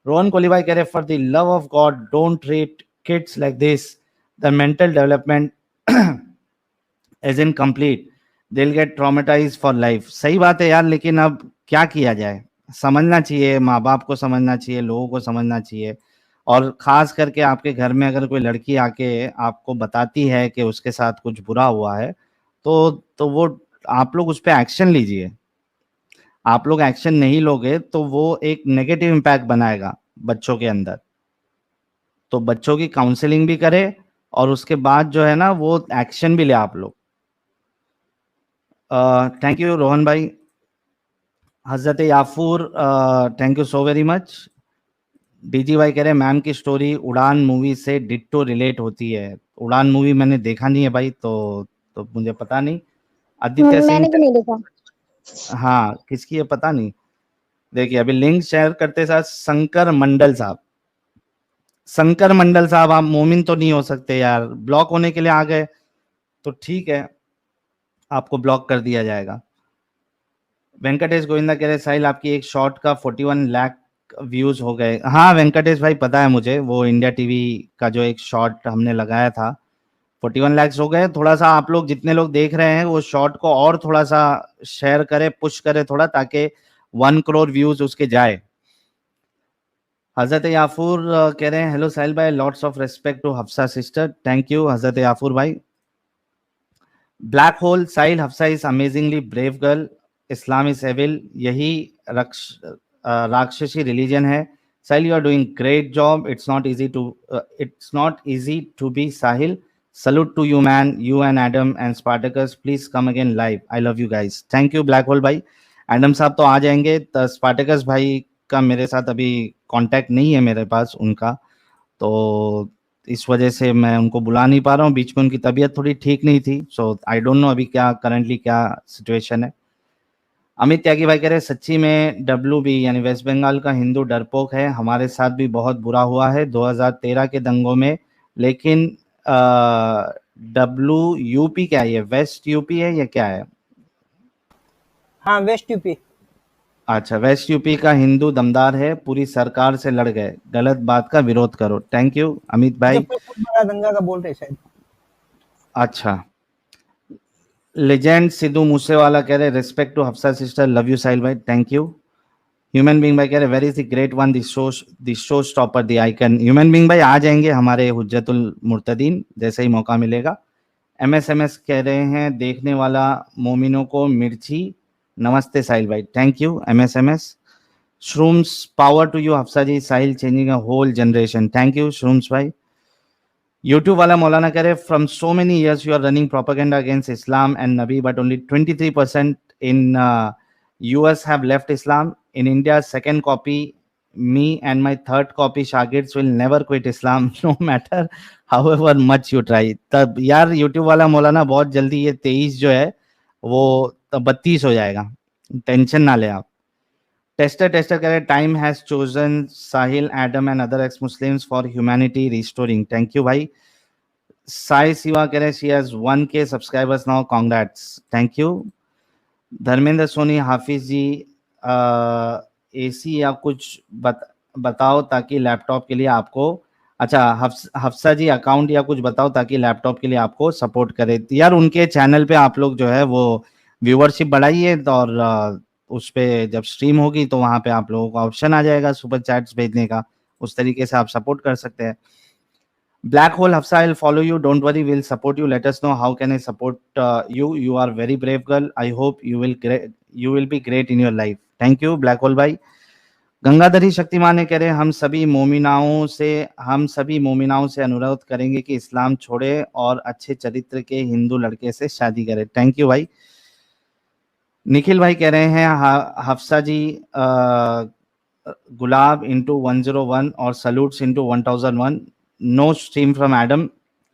रोहन कोहली भाई कह रहे for the love of God don't treat kids like this, the mental development is incomplete, they will get traumatise for life. सही बात है यार, लेकिन अब क्या किया जाए? समझना चाहिए, माँ बाप को समझना चाहिए, लोगों को समझना चाहिए। और खास करके आपके घर में अगर कोई लड़की आके आपको बताती है कि उसके साथ कुछ बुरा हुआ है, तो वो आप लोग उस पर एक्शन लीजिए। आप लोग एक्शन नहीं लोगे तो वो एक नेगेटिव इम्पैक्ट बनाएगा बच्चों के अंदर। तो बच्चों की काउंसलिंग भी करे और उसके बाद जो है ना वो एक्शन भी ले आप लोग। थैंक यू रोहन भाई। Hazrat Yafoor, thank you so very much. DG भाई कह रहे हैं मैम की स्टोरी उड़ान मूवी से डिट्टो रिलेट होती है। उड़ान मूवी मैंने देखा नहीं है भाई, तो मुझे पता नहीं। आदित्य सिंह, मैंने भी नहीं देखा। हाँ किसकी है पता नहीं। देखिए अभी लिंक शेयर करते साथ शंकर मंडल साहब, शंकर मंडल साहब आप मोमिन तो नहीं हो सकते यार, ब्लॉक होने के लिए आ गए तो ठीक है, आपको ब्लॉक कर दिया जाएगा। वेंकटेश गोविंदा कह रहे साहिल आपकी एक शॉर्ट का 41 लाख व्यूज हो गए। हाँ वेंकटेश भाई पता है मुझे, वो इंडिया टीवी का जो एक शॉर्ट हमने लगाया था 41 लाख हो गए। थोड़ा सा आप लोग जितने लोग देख रहे हैं वो शॉर्ट को और थोड़ा सा शेयर करे, पुश करे थोड़ा, ताकि 1 करोड़ व्यूज उसके जाए। हजरत याफूर कह रहे हैं हेलो साहिल भाई, lots of respect to Hafsa sister. Thank you Hazrat Yafoor भाई। Black hole Sahil, Hafsa is amazingly brave girl, Islam is evil, यही राक्षसी रिलीजन है। Sahil you are doing great job, it's not easy to be Sahil, salute to you man, you and Adam and Spartacus, please come again live, I love you guys. Thank you black hole भाई। Adam साहब तो आ जाएंगे, तो Spartacus भाई का मेरे साथ अभी कांटेक्ट नहीं है मेरे पास उनका, तो इस वजह से मैं उनको बुला नहीं पा रहा हूँ। बीच में उनकी तबीयत थोड़ी ठीक नहीं थी, सो आई डोंट नो अभी क्या करंटली क्या सिचुएशन है। अमित त्यागी भाई कह रहे सच्ची में WB यानी वेस्ट बंगाल का हिंदू डरपोक है, हमारे साथ भी बहुत बुरा हुआ है 2013 के दंगों में, लेकिन WUP क्या है, ये वेस्ट यूपी है या क्या है? हाँ वेस्ट यूपी। अच्छा वेस्ट यूपी का हिंदू दमदार है, पूरी सरकार से लड़ गए, गलत बात का विरोध करो। थैंक यू अमित भाई। बड़ा दंगा का बोल रहे शायद। अच्छा लेजेंड सिद्धू मूसेवाला कह रहे respect to Hafsa sister, love you Sahil भाई, थैंक यू। ह्यूमन बीइंग भाई कह रहे very is the great one, the show stopper, the icon. Human being भाई आ जाएंगे हमारे हुज्जतुल मुर्तदीन जैसे ही मौका मिलेगा। MS कह रहे हैं देखने वाला मोमिनों को मिर्ची, नमस्ते साहिल भाई, thank you MS। Shrooms power to you Hafsa ji, Sahil changing a whole generation, thank you shrooms भाई। YouTube वाला मौलाना कह रहे from so many years you are running propaganda against Islam and नबी but only 23% in US have left Islam. In India, second copy me and my third copy Shagirs will never quit Islam no matter however much you try. तब यार YouTube वाला मौलाना बहुत जल्दी ये 23 जो है वो 32 हो जाएगा, टेंशन ना ले आप। टेस्टर कह रहे time has chosen Sahil Adam and other ex Muslims for humanity restoring, thank you भाई। साई सिवा कह रहे she has 1K subscribers now, congrats, thank you. Dharmendra Soni Hafiz ji AC या कुछ बताओ ताकि लैपटॉप के लिए आपको, अच्छा हफ्सा जी अकाउंट या कुछ बताओ ताकि लैपटॉप के लिए आपको सपोर्ट करे। यार उनके चैनल पे आप लोग जो है वो व्यूअरशिप बढ़ाइए, और उस पे जब स्ट्रीम होगी तो वहां पे आप लोगों को ऑप्शन आ जाएगा सुपर चैट्स भेजने का, उस तरीके से आप सपोर्ट कर सकते हैं। Black hole Hafsa, I'll follow you, don't worry, we'll support you, let us know how can I support you are very brave girl, I hope you will be great in your life, thank you Black hole भाई। गंगाधरी शक्तिमान ने कह रहे हम सभी मोमिनाओं से अनुरोध करेंगे कि इस्लाम छोड़े और अच्छे चरित्र के हिंदू लड़के से शादी करे, थैंक यू भाई। निखिल भाई कह रहे हैं हफ्सा जी गुलाब इंटू 101 और salutes into 1001, no stream from Adam.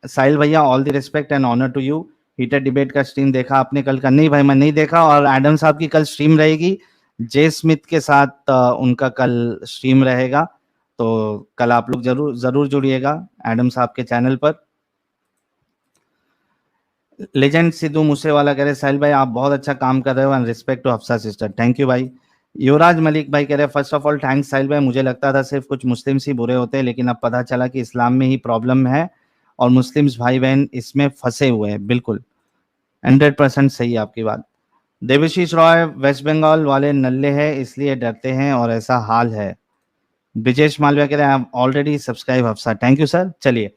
Sahil भैया all the respect and honour to you, heater debate का स्ट्रीम देखा आपने कल का? नहीं भाई मैं नहीं देखा, और एडम साहब की कल स्ट्रीम रहेगी, जे स्मिथ के साथ उनका कल स्ट्रीम रहेगा, तो कल आप लोग जरूर जुड़िएगा एडम साहब के चैनल पर। लेजेंड सिद्धू मूसेवाला कह रहे साहिल भाई आप बहुत अच्छा काम कर रहे हो and respect to Hafsa sister, thank you भाई। युवराज मलिक भाई कह रहे first of all thanks Sahil भाई, मुझे लगता था सिर्फ कुछ मुस्लिम्स ही बुरे होते हैं, लेकिन अब पता चला कि इस्लाम में ही प्रॉब्लम है और मुस्लिम्स भाई बहन इसमें फंसे हुए हैं, बिल्कुल 100% सही है आपकी बात। देवशीष रॉय वेस्ट बंगाल वाले नल्ले हैं इसलिए डरते हैं और ऐसा हाल है। ब्रिजेश मालविया कह रहे हैं already subscribe Hafsa, thank you sir. चलिए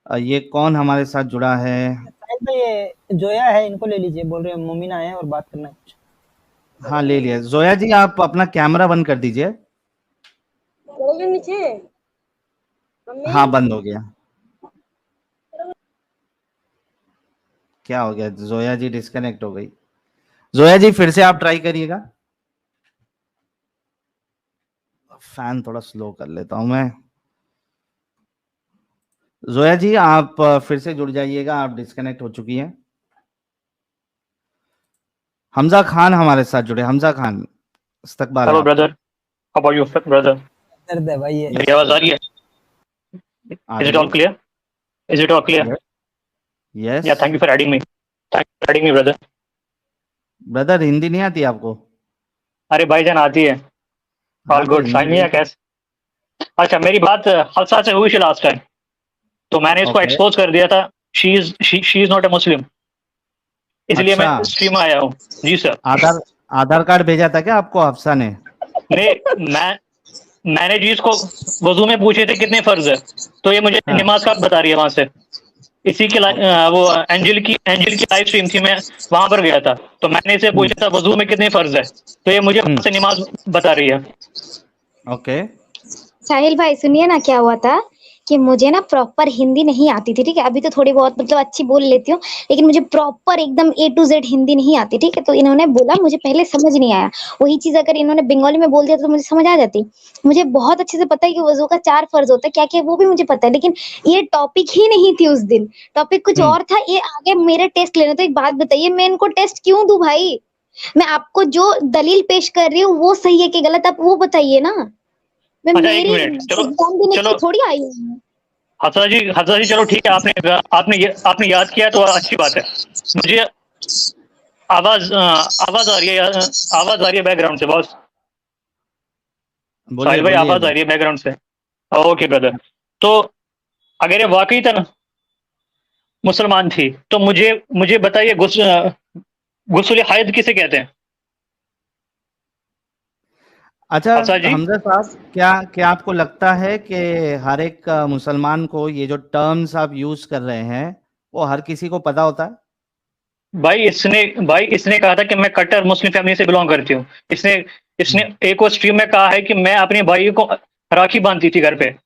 ये कौन हमारे साथ जुड़ा है? ये जोया है, इनको ले लीजिए, बोल रहे हैं मोमिना है और बात करना है कुछ। हाँ ले लिया। जोया जी आप अपना कैमरा बंद कर दीजिए। नीचे हाँ बंद हो गया। क्या हो गया? जोया जी डिस्कनेक्ट हो गई। जोया जी फिर से आप ट्राई करिएगा। फैन थोड़ा स्लो कर लेता हूं मैं। जोया जी आप फिर से जुड़ जाइएगा, आप डिस्कनेक्ट हो चुकी हैं। हमजा खान हमारे साथ जुड़े। हमजा खान, इस्तकबाल है हेलो आपका। Brother, how are you brother? दर्द है भाई ये। मेरी आवाज आ रही है? आ इज इट रही ऑल है। Clear? Is it all clear? Yes. Yeah thank you for adding me, thank you for adding me brother. Brother Hindi नहीं आती आपको? अरे भाईजान आती है। हाँ ऑल तो गुड। हिंदी साइमिया बोल। कैसे? अच्छा, मेरी बात हफ्सा से हुई थी लास्ट टाइम, तो मैंने इसको ओके। एक्सपोज कर दिया था। शी इज नॉट ए मुस्लिम, इसलिए मैं अच्छा, स्ट्रीम में आया हूँ। जी सर। आधार आधार कार्ड भेजा था क्या आपको हफ्सा ने? नहीं, मैंने जी इसको वजू में पूछे थे कितने फर्ज है, तो ये मुझे हाँ। नमाज का बता रही है वहां से। इसी के वो एंजल की लाइव स्ट्रीम थी, मैं वहां पर गया था, तो मैंने इसे पूछा था वजू में कितने फर्ज है, तो ये मुझे वहां से नमाज बता रही है। ओके। साहिल भाई सुनिए ना क्या हुआ था कि मुझे ना प्रॉपर हिंदी नहीं आती थी, ठीक है। अभी तो थोड़ी बहुत मतलब अच्छी बोल लेती हूँ, लेकिन मुझे प्रॉपर एकदम ए टू जेड हिंदी नहीं आती, ठीक है। तो इन्होंने बोला, मुझे पहले समझ नहीं आया। वही चीज अगर इन्होंने बंगाली में बोल दिया तो मुझे समझ आ जाती। मुझे बहुत अच्छे से पता है कि वजू का 4 फर्ज होता है, क्या क्या वो भी मुझे पता है, लेकिन ये टॉपिक ही नहीं थी उस दिन। टॉपिक कुछ और था। ये आगे मेरे टेस्ट लेने, तो एक बात बताइए, मैं इनको टेस्ट क्यों दूं भाई? मैं आपको जो दलील पेश कर रही हूँ वो सही है कि गलत, आप वो बताइए ना। मैं अच्छा, एक मेरी मिनट, चलो एग्जाम देने के चलो लिए थोड़ी आई हूँ। हफ्सा जी चलो ठीक है, आपने याद किया तो अच्छी बात है। मुझे आवाज आ रही है, आवाज आ रही है बैकग्राउंड से बॉस। बोलिए साहिल भाई बोलिए आवाज आ अभी। रही है बैकग्राउंड से। ओके ब्रदर, तो अगर ये वाकई था ना मुसलमान थी, तो मुझे मुझे बताइए गुस्ल हायद किसे कहते हैं? अच्छा हफ्सा जी। हमजा साहब, क्या क्या आपको लगता है कि हर एक मुसलमान को ये जो टर्म्स आप यूज कर रहे हैं वो हर किसी को पता होता है? भाई इसने कहा था कि मैं कट्टर मुस्लिम फैमिली से बिलोंग करती हूँ। इसने इसने एक और स्ट्रीम में कहा है कि मैं अपने भाई को राखी बांधती थी घर पे। हम्म।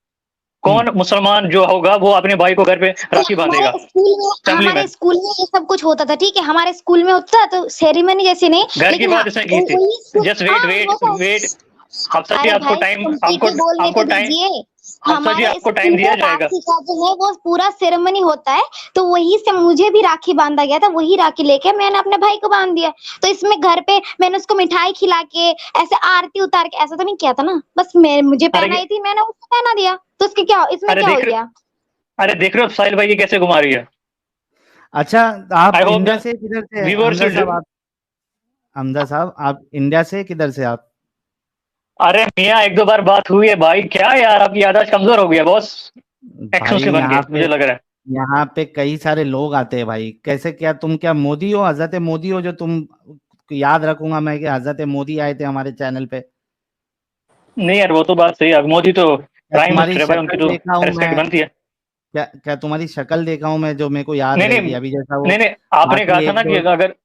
कौन मुसलमान जो होगा वो अपने भाई को घर पे राखी बांधेगा फैमिली में? हमारे स्कूल में ये सब कुछ होता था, ठीक है। हमारे स्कूल में होता था, तो सेरेमनी जैसी नहीं, घर की लेकिन हाँ बात इसने की थी। जस्ट वेट वेट होता। वेट। हफ्सा जी अरे आपको भाई टाइम, कंप्लीट तो बोलने आपको तो टाइम, दीजिए। हफ्सा जी हमारे आपको स्कूल टाइम में दिया जाएगा। राखी का जो है वो पूरा सेरेमनी होता है, तो वही से मुझे भी राखी बांधा गया था। वही राखी लेके मैंने अपने भाई को बांध दिया। तो इसमें घर पे मैंने उसको मिठाई खिला के, ऐसे आरती उतार के, ऐसा तो नहीं किया था ना। बस मैं मुझे अरे पहनाई थी, मैंने उसको पहना दिया, तो इसके क्या, इसमें अरे क्या हो देख रहे गया? अरे देख रहे हो साहिल भाई ये कैसे घुमा रही है? अच्छा, आप आई होप इंडिया द से किधर से हैं? Viewers will. हमजा साहब आप इंडिया से किधर से आप? अरे मियाँ एक दो बार बात हुई है भाई, क्या यार आपकी याददाश्त कमजोर हो गया बॉस। एक्स भाई मुस्लिम बन यहाँ के पे मुझे लग रहा है। यहाँ पे कई सारे लोग आते हैं भाई। कैसे, क्या तुम क्या मोदी हो, हजरत मोदी हो जो तुम याद रखूंगा मैं कि हजरत मोदी आए थे हमारे चैनल पे? नहीं यार, वो तो बात सही है, मोदी तो क्या प्राइम तुम्हारी मिनिस्टर है भाई, उनकी शक्ल तो देखा हूँ रेस्पेक्ट मैं? बनती है। क्या क्या तुम्हारी शक्ल देखा हूँ मैं जो मेरे को याद नहीं नहीं रहेगी अभी, जैसा वो नहीं नहीं, आपने कहा बाकी था एक ना कि दो अगर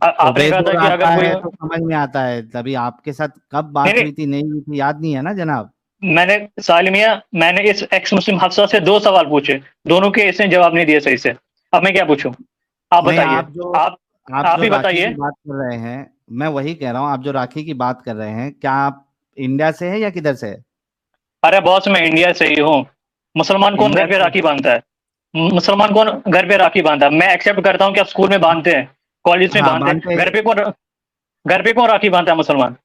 आपने कहा था उबैदुर कि आता अगर कोई। है तो समझ में आता है। तभी आपके साथ कब नहीं बात नहीं, हुई थी नहीं हुई थी याद नहीं है ना जनाब? मैंने इस एक्स मुस्लिम हफ्सा से 2 सवाल पूछे, दोनों के इसने जवाब नहीं दिए सही से। अब मैं क्या पूछूं? आप नहीं, बताइए। आप आप आप जो ही राखी की बताइए। बात कर रहे हैं, मैं वही कह रहा हूँ, आप जो राखी की बात कर रहे हैं, क्या आप इंडिया से हैं या किधर से है? अरे बॉस मैं इंडिया से ही हूँ। मुसलमान कौन इंडिया घर पे से। राखी बांधता है? मुसलमान कौन घर पे राखी बांधता है? मैं एक्सेप्ट करता हूँ कि आप स्कूल में बांधते हैं, कॉलेज में हाँ बांधते हैं, मानते हैं। घर पे कौन राखी बांधता है मुसलमान?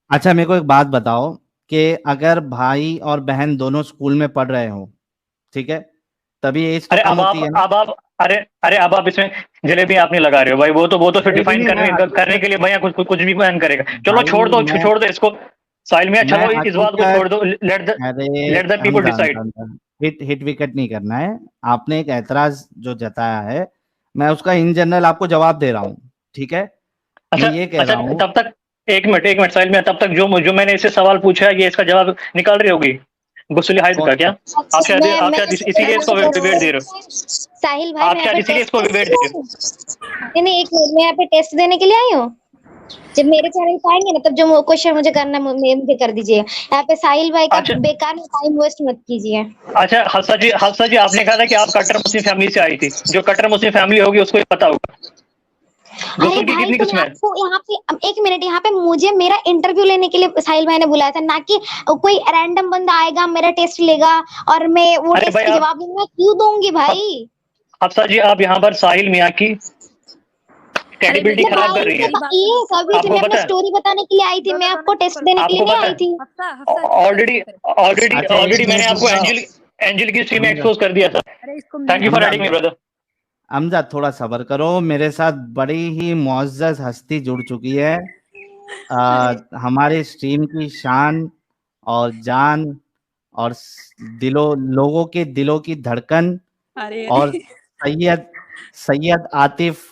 अच्छा मेरे को एक बात बताओ कि अगर भाई और बहन दोनों स्कूल में पढ़ रहे हो, ठीक है, तभी एज तो अरे कम होती है ना? अरे अरे अब आप इसमें जलेबी आप नहीं लगा रहे हो भाई, वो तो फिर जलेबी डिफाइन नहीं, मैं करने के लिए भैया कुछ भी बयान करेगा। चलो भाई छोड़ दो इसको। साहिल मियां मैं चलो इस बात को छोड़ हकीकत। दो। अरे let the people Hamza Hamza decide. Hamza, hit hit wicket नहीं करना है। आपने एक ऐतराज जो जताया है, मैं उसका इन जनरल आपको जवाब दे रहा हूँ, ठीक है। मैं अच्छा ये कह अच्छा, रहा हूँ। तब तक एक मिनट साहिल मियां, तब तक जो मैंने इससे सवाल पूछा है, ये इसका जवाब निकाल रही होगी गुस्ली हाइद कौन का क्या? सा? अच्छा आप मैं शायद इसीलिए इसको विवेट दे रहे हो। साहिल भाई, आप मैं यहाँ शायद पे इसीलिए टेस्ट इसको देने विवेट के दे लिए रहे आई हूँ। नहीं नहीं, एक मिनट, मैं यहाँ पे टेस्ट देने के लिए आई हूँ। जब मेरे चैनल पे आएंगे ना, तब जो क्वेश्चन मुझे करना मुझे कर दीजिएगा। यहाँ पे साहिल भाई का अच्छा बेकार में टाइम वेस्ट मत कीजिए। अच्छा, हफ्सा जी आपने कहा था कि आप कट्टर मुस्लिम फैमिली से आई थी। जो कट्टर मुस्लिम फैमिली होगी उसको ये पता होगा अरे गुस्ल की भाई, कितनी तो मैं किस्में हैं। आपको यहाँ पे एक मिनट, यहाँ पे मुझे मेरा इंटरव्यू लेने के लिए साहिल भाई ने बुलाया था, ना कि कोई रैंडम बंदा आएगा मेरा टेस्ट लेगा और मैं वो अरे टेस्ट भाई के आप जवाब दूंगा। क्यों दूंगी भाई? हफ्सा जी, आप यहाँ पर साहिल मियाँ की अरे क्रेडिबिलिटी मैं मेरी खराब बात कर भाई रही से है। मेरी बात ये सुनो। सभी थी, आपको मैं अपनी पता है, स्टोरी बताने के लिए आई थी, मैं आपको टेस्ट देने के लिए आपको नहीं पता आई है, थी। हफ्सा हफ्सा चुप ऑलरेडी कर। ऑलरेडी अच्छा, एक ऑलरेडी मैंने मिनट आपको रुक जाओ। एंजल की स्ट्रीम में हमजा एक्सपोज कर दिया था। अरे इसको thank you mute for Hamza adding me Hamza brother. Hamza थोड़ा सब्र करो। मेरे साथ बड़ी ही मुअज़्ज़ज़ हस्ती जुड़ चुकी है, अरे हमारे स्ट्रीम की शान और जान और लोगों के दिलों की धड़कन, अरे और अरे सैयद सैयद आतिफ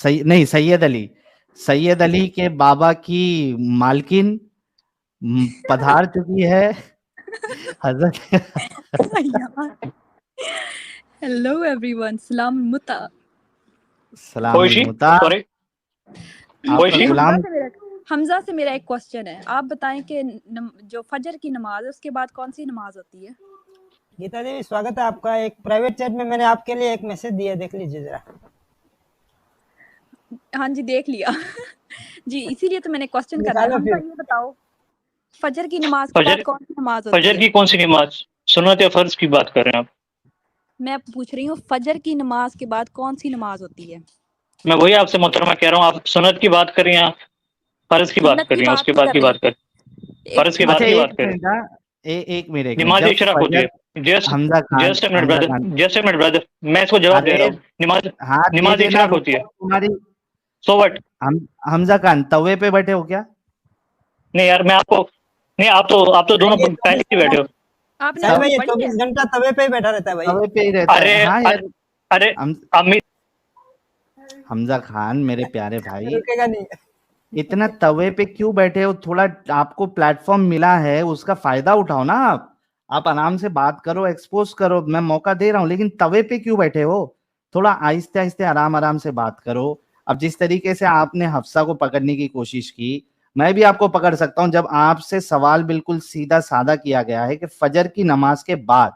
नहीं, सैयद अली के बाबा की मालकिन पधार चुकी है हजरत। यार। हेलो एवरीवन, सलाम मुता। सलामुल होशी मुता। सॉरी आपका होशी गुलाम। हमजा से मेरा एक क्वेश्चन है। आप बताएं कि जो फजर की नमाज है उसके बाद कौन सी नमाज होती है? गीता देवी, स्वागत है आपका। एक प्राइवेट चैट में मैंने आपके लिए एक मैसेज दिया, देख लीजिए जरा। हाँ जी, देख लिया। जी, इसीलिए तो मैंने क्वेश्चन करना है। निकालो हमजा फिर। ये बताओ, फजर की नमाज के बाद फजर कौन सी नमाज होती फजर है? की कौन सी नमाज, सुन्नत या फर्ज की बात कर रहे हैं आप? मैं पूछ रही हूँ फजर की नमाज के बाद कौन सी नमाज होती है? मैं वही आपसे मोहतरमा कह रहा हूँ, आप सुन्नत की बात कर रही हैं, फर्ज की बात सुन्नत कर की रही हैं, बात उसके नहीं बाद कर की रही। बात कर, एक फर्ज के बाद अच्छा, की एक बात करें। मिनट, एक मिनट, नमाज जब इशराक होती फजर, है। Just Hamza Khan, just a minute Hamza brother, Khan, just a minute brother, मैं इसको जवाब दे अरे रहा हूँ। नमाज हाँ दे नमाज देना, इशराक होती रुको है। तुम्हारी। So what? हमजा खान तवे पे बैठे हो क्या? नहीं यार, मैं आपको नहीं, आप तो दोनों नहीं, ये पहले ही बैठे हो। आपने साहिल तब भाई नमाज ये पढ़ी है? 24 घंटा तवे पे ही बैठा रहता है भाई। तवे पे ही रहता अरे है। हाँ अरे यार, अरे हम अम्मी, हमजा खान मेरे प्यारे भाई, रुकेगा नहीं। इतना तवे पे क्यों बैठे हो? थोड़ा आपको प्लेटफॉर्म मिला है, उसका फायदा उठाओ ना। आप आराम से बात करो, एक्सपोज करो, मैं मौका दे रहा हूँ, लेकिन तवे पे क्यों बैठे हो? थोड़ा आहिस्ते आहिस्ते आराम आराम से बात करो। अब जिस तरीके से आपने हफ्सा को पकड़ने की कोशिश की, मैं भी आपको पकड़ सकता हूं। जब आपसे सवाल बिल्कुल सीधा साधा किया गया है कि फजर की नमाज के बाद,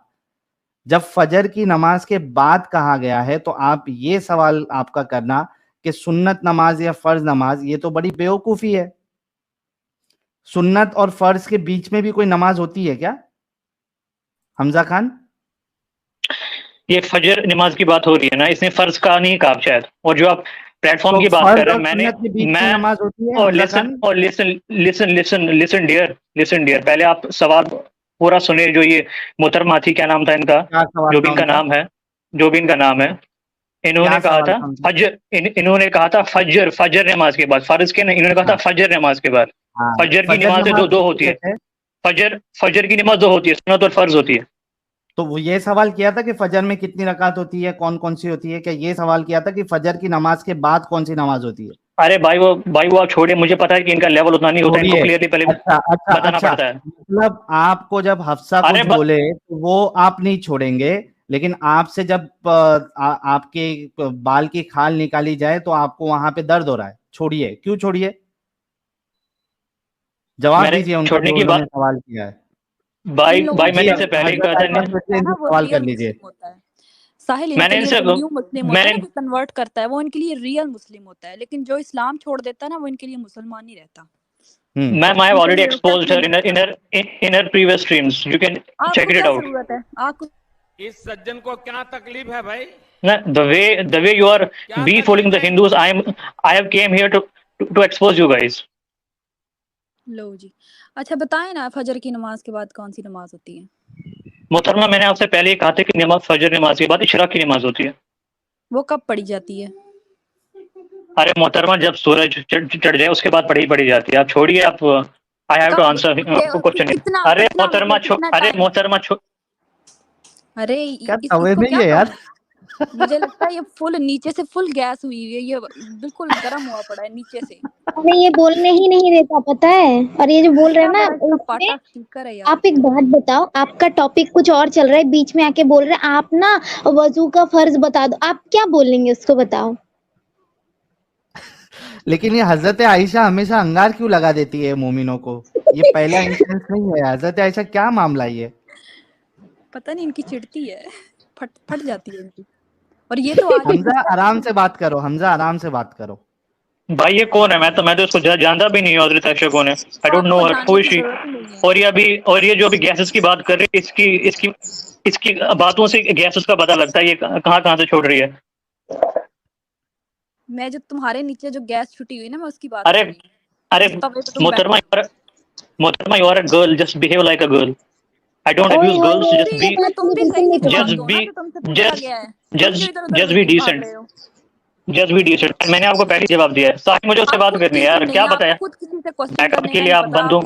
जब फजर की नमाज के बाद कहा गया है, तो आप ये सवाल आपका करना कि सुन्नत नमाज या फर्ज नमाज, ये तो बड़ी बेवकूफी है। सुन्नत और फर्ज के बीच में भी कोई नमाज होती है क्या, हमजा खान? ये फजर नमाज की बात हो रही है ना, इसने फर्ज का नहीं कहा शायद। और जो आप प्लेटफॉर्म तो की बात कर फर्ज रहे और हैं, मैंने सुन्नत के बीच में मैं नमाज होती है, और हमजा लिसन खान? और listen listen listen listen dear, पहले आप सवाल पूरा सुने। जो ये मोहतरमा थी, क्या नाम था इनका, क्या सवाल जो भी था इनका उनका? नाम है, जो भी इनका नाम है, क्या इन्होंने कहा सवाल था था उनका? इन्होंने कहा था फजर फजर नमाज के बाद, फर्ज के नहीं, इन्होंने कहा था हाँ फजर नमाज के बाद। हाँ, फजर की फजर नमाज नमाज दो दो किसको होती है। कहते हैं? फजर की नमाज दो होती है, सुन्नत और फर्ज होती है। तो वो ये सवाल किया था कि फजर में कितनी रकात होती है, कौन कौन सी होती है? क्या ये सवाल किया था कि फजर की नमाज के बाद कौन सी नमाज होती है? अरे भाई वो आप छोड़िए, मुझे पता है कि इनका लेवल उतना नहीं होता, इनको छोड़िए। क्लियरली पहले अच्छा अच्छा बताना अच्छा, पड़ता है। मतलब आपको जब हफ्सा अरे कुछ बोले तो वो आप नहीं छोड़ेंगे, लेकिन आपसे जब आपके बाल की खाल निकाली जाए तो आपको वहां पे दर्द हो रहा है। छोड़िए, क्यों छोड़िए? जवाब मैंने दीजिए उनको छोड़ने जो की उन्होंने बात, सवाल किया है। भाई लोगों भाई के मैंने जी लिए इनसे पहले ही हजरत कहा था अकबर कन्वर्ट से करता है ना, इनसे वो सवाल कर रियल लीजिए। मुस्लिम होता है। साहिल, मैंने इनके लिए इनसे जो न्यू मुस्लिम होता है मैंने ना, जो कन्वर्ट करता है, वो इनके लिए रियल मुस्लिम होता है। लेकिन जो इस्लाम छोड़ देता है ना, वो इनके लिए मुसलमान नहीं रहता। मैम आई हैव इनके ऑलरेडी लिए exposed her in her previous streams, you can check आपको इट क्या आउट। जरूरत है? आपको इस सज्जन को क्या तकलीफ है भाई? ना द वे यू आर क्या बी फूलिंग तकलीफ द है? Hindus, I have came here to expose you guys. लो जी। अच्छा बताएं ना, फजर की नमाज के बाद कौन सी नमाज होती है? मोहतरमा, मैंने आपसे पहले ही कहा था कि नमाज फजर नमाज के बाद इशराक की नमाज होती है। वो कब पढ़ी जाती है? अरे मोहतरमा, जब सूरज चढ़ जाए उसके बाद पढ़ी जाती है। आप छोड़िए, आप आई हैव टू कब? Answer question. कितना अरे कितना मोहतरमा मतलब कितना अरे टाइम? मोहतरमा अरे क्या तवे इसको में क्या ही है कहा? यार? मुझे लगता है ये फुल नीचे से फुल गैस हुई हुई है, ये बिल्कुल गर्म हुआ पड़ा है नीचे से। हमें ये बोलने ही नहीं देता, पता है। और ये जो बोल रहे हैं इतना ना, बड़ा इसका उसमें पाटा स्पीकर है यार। आप एक बात बताओ, आपका टॉपिक कुछ और चल रहा है, बीच में आके बोल रहे हैं आप ना वजू का फर्ज बता दो। आप क्या बोलेंगे उसको, बताओ। लेकिन ये हजरत आयशा हमेशा अंगार क्यों लगा देती है मोमिनों को? ये पहला इंसिडेंस नहीं है। हजरत आयशा क्या मामला ये? पता नहीं, इनकी चिढ़ती है, फट फट जाती है इनकी। और ये तो आज हमजा आराम से बात करो, हमजा आराम से बात करो। भाई ये कौन है? मैं तो इसको जानता भी नहीं हूँ। हजरत आयशा कौन है? आई डोंट नो आपको हु जानने इज की शी। जरूरत नहीं है। और ये जो अभी गैसेस की बात कर रही है, इसकी बातों से गैसेस का पता लगता है ये कहाँ से छोड़ रही है। मैं जो तुम्हारे नीचे जो गैस छुटी हुई ना, मैं उसकी बात अरे कर रही हूँ। अरे जिस तवे पे तुम मोहतरमा you are a girl, just behave like a girl. I don't ओए अब्यूज ओए गर्ल्स, ओए, जस्ट बी मैं तुम भी बिल्कुल सही नहीं से जवाब just दो be ना, तो तुमसे पूछा just गया है। just तुम क्यों just इधर-उधर be भाग decent, रहे हो? just be decent। मैंने आपको पहले जवाब दिया है, साहिब मुझे उससे आप बात खुद करनी है decent यार, नहीं क्या है, बताया? आपको खुद किसी से क्वेश्चन बैकअप करने के का लिए नहीं आप पता। बंदों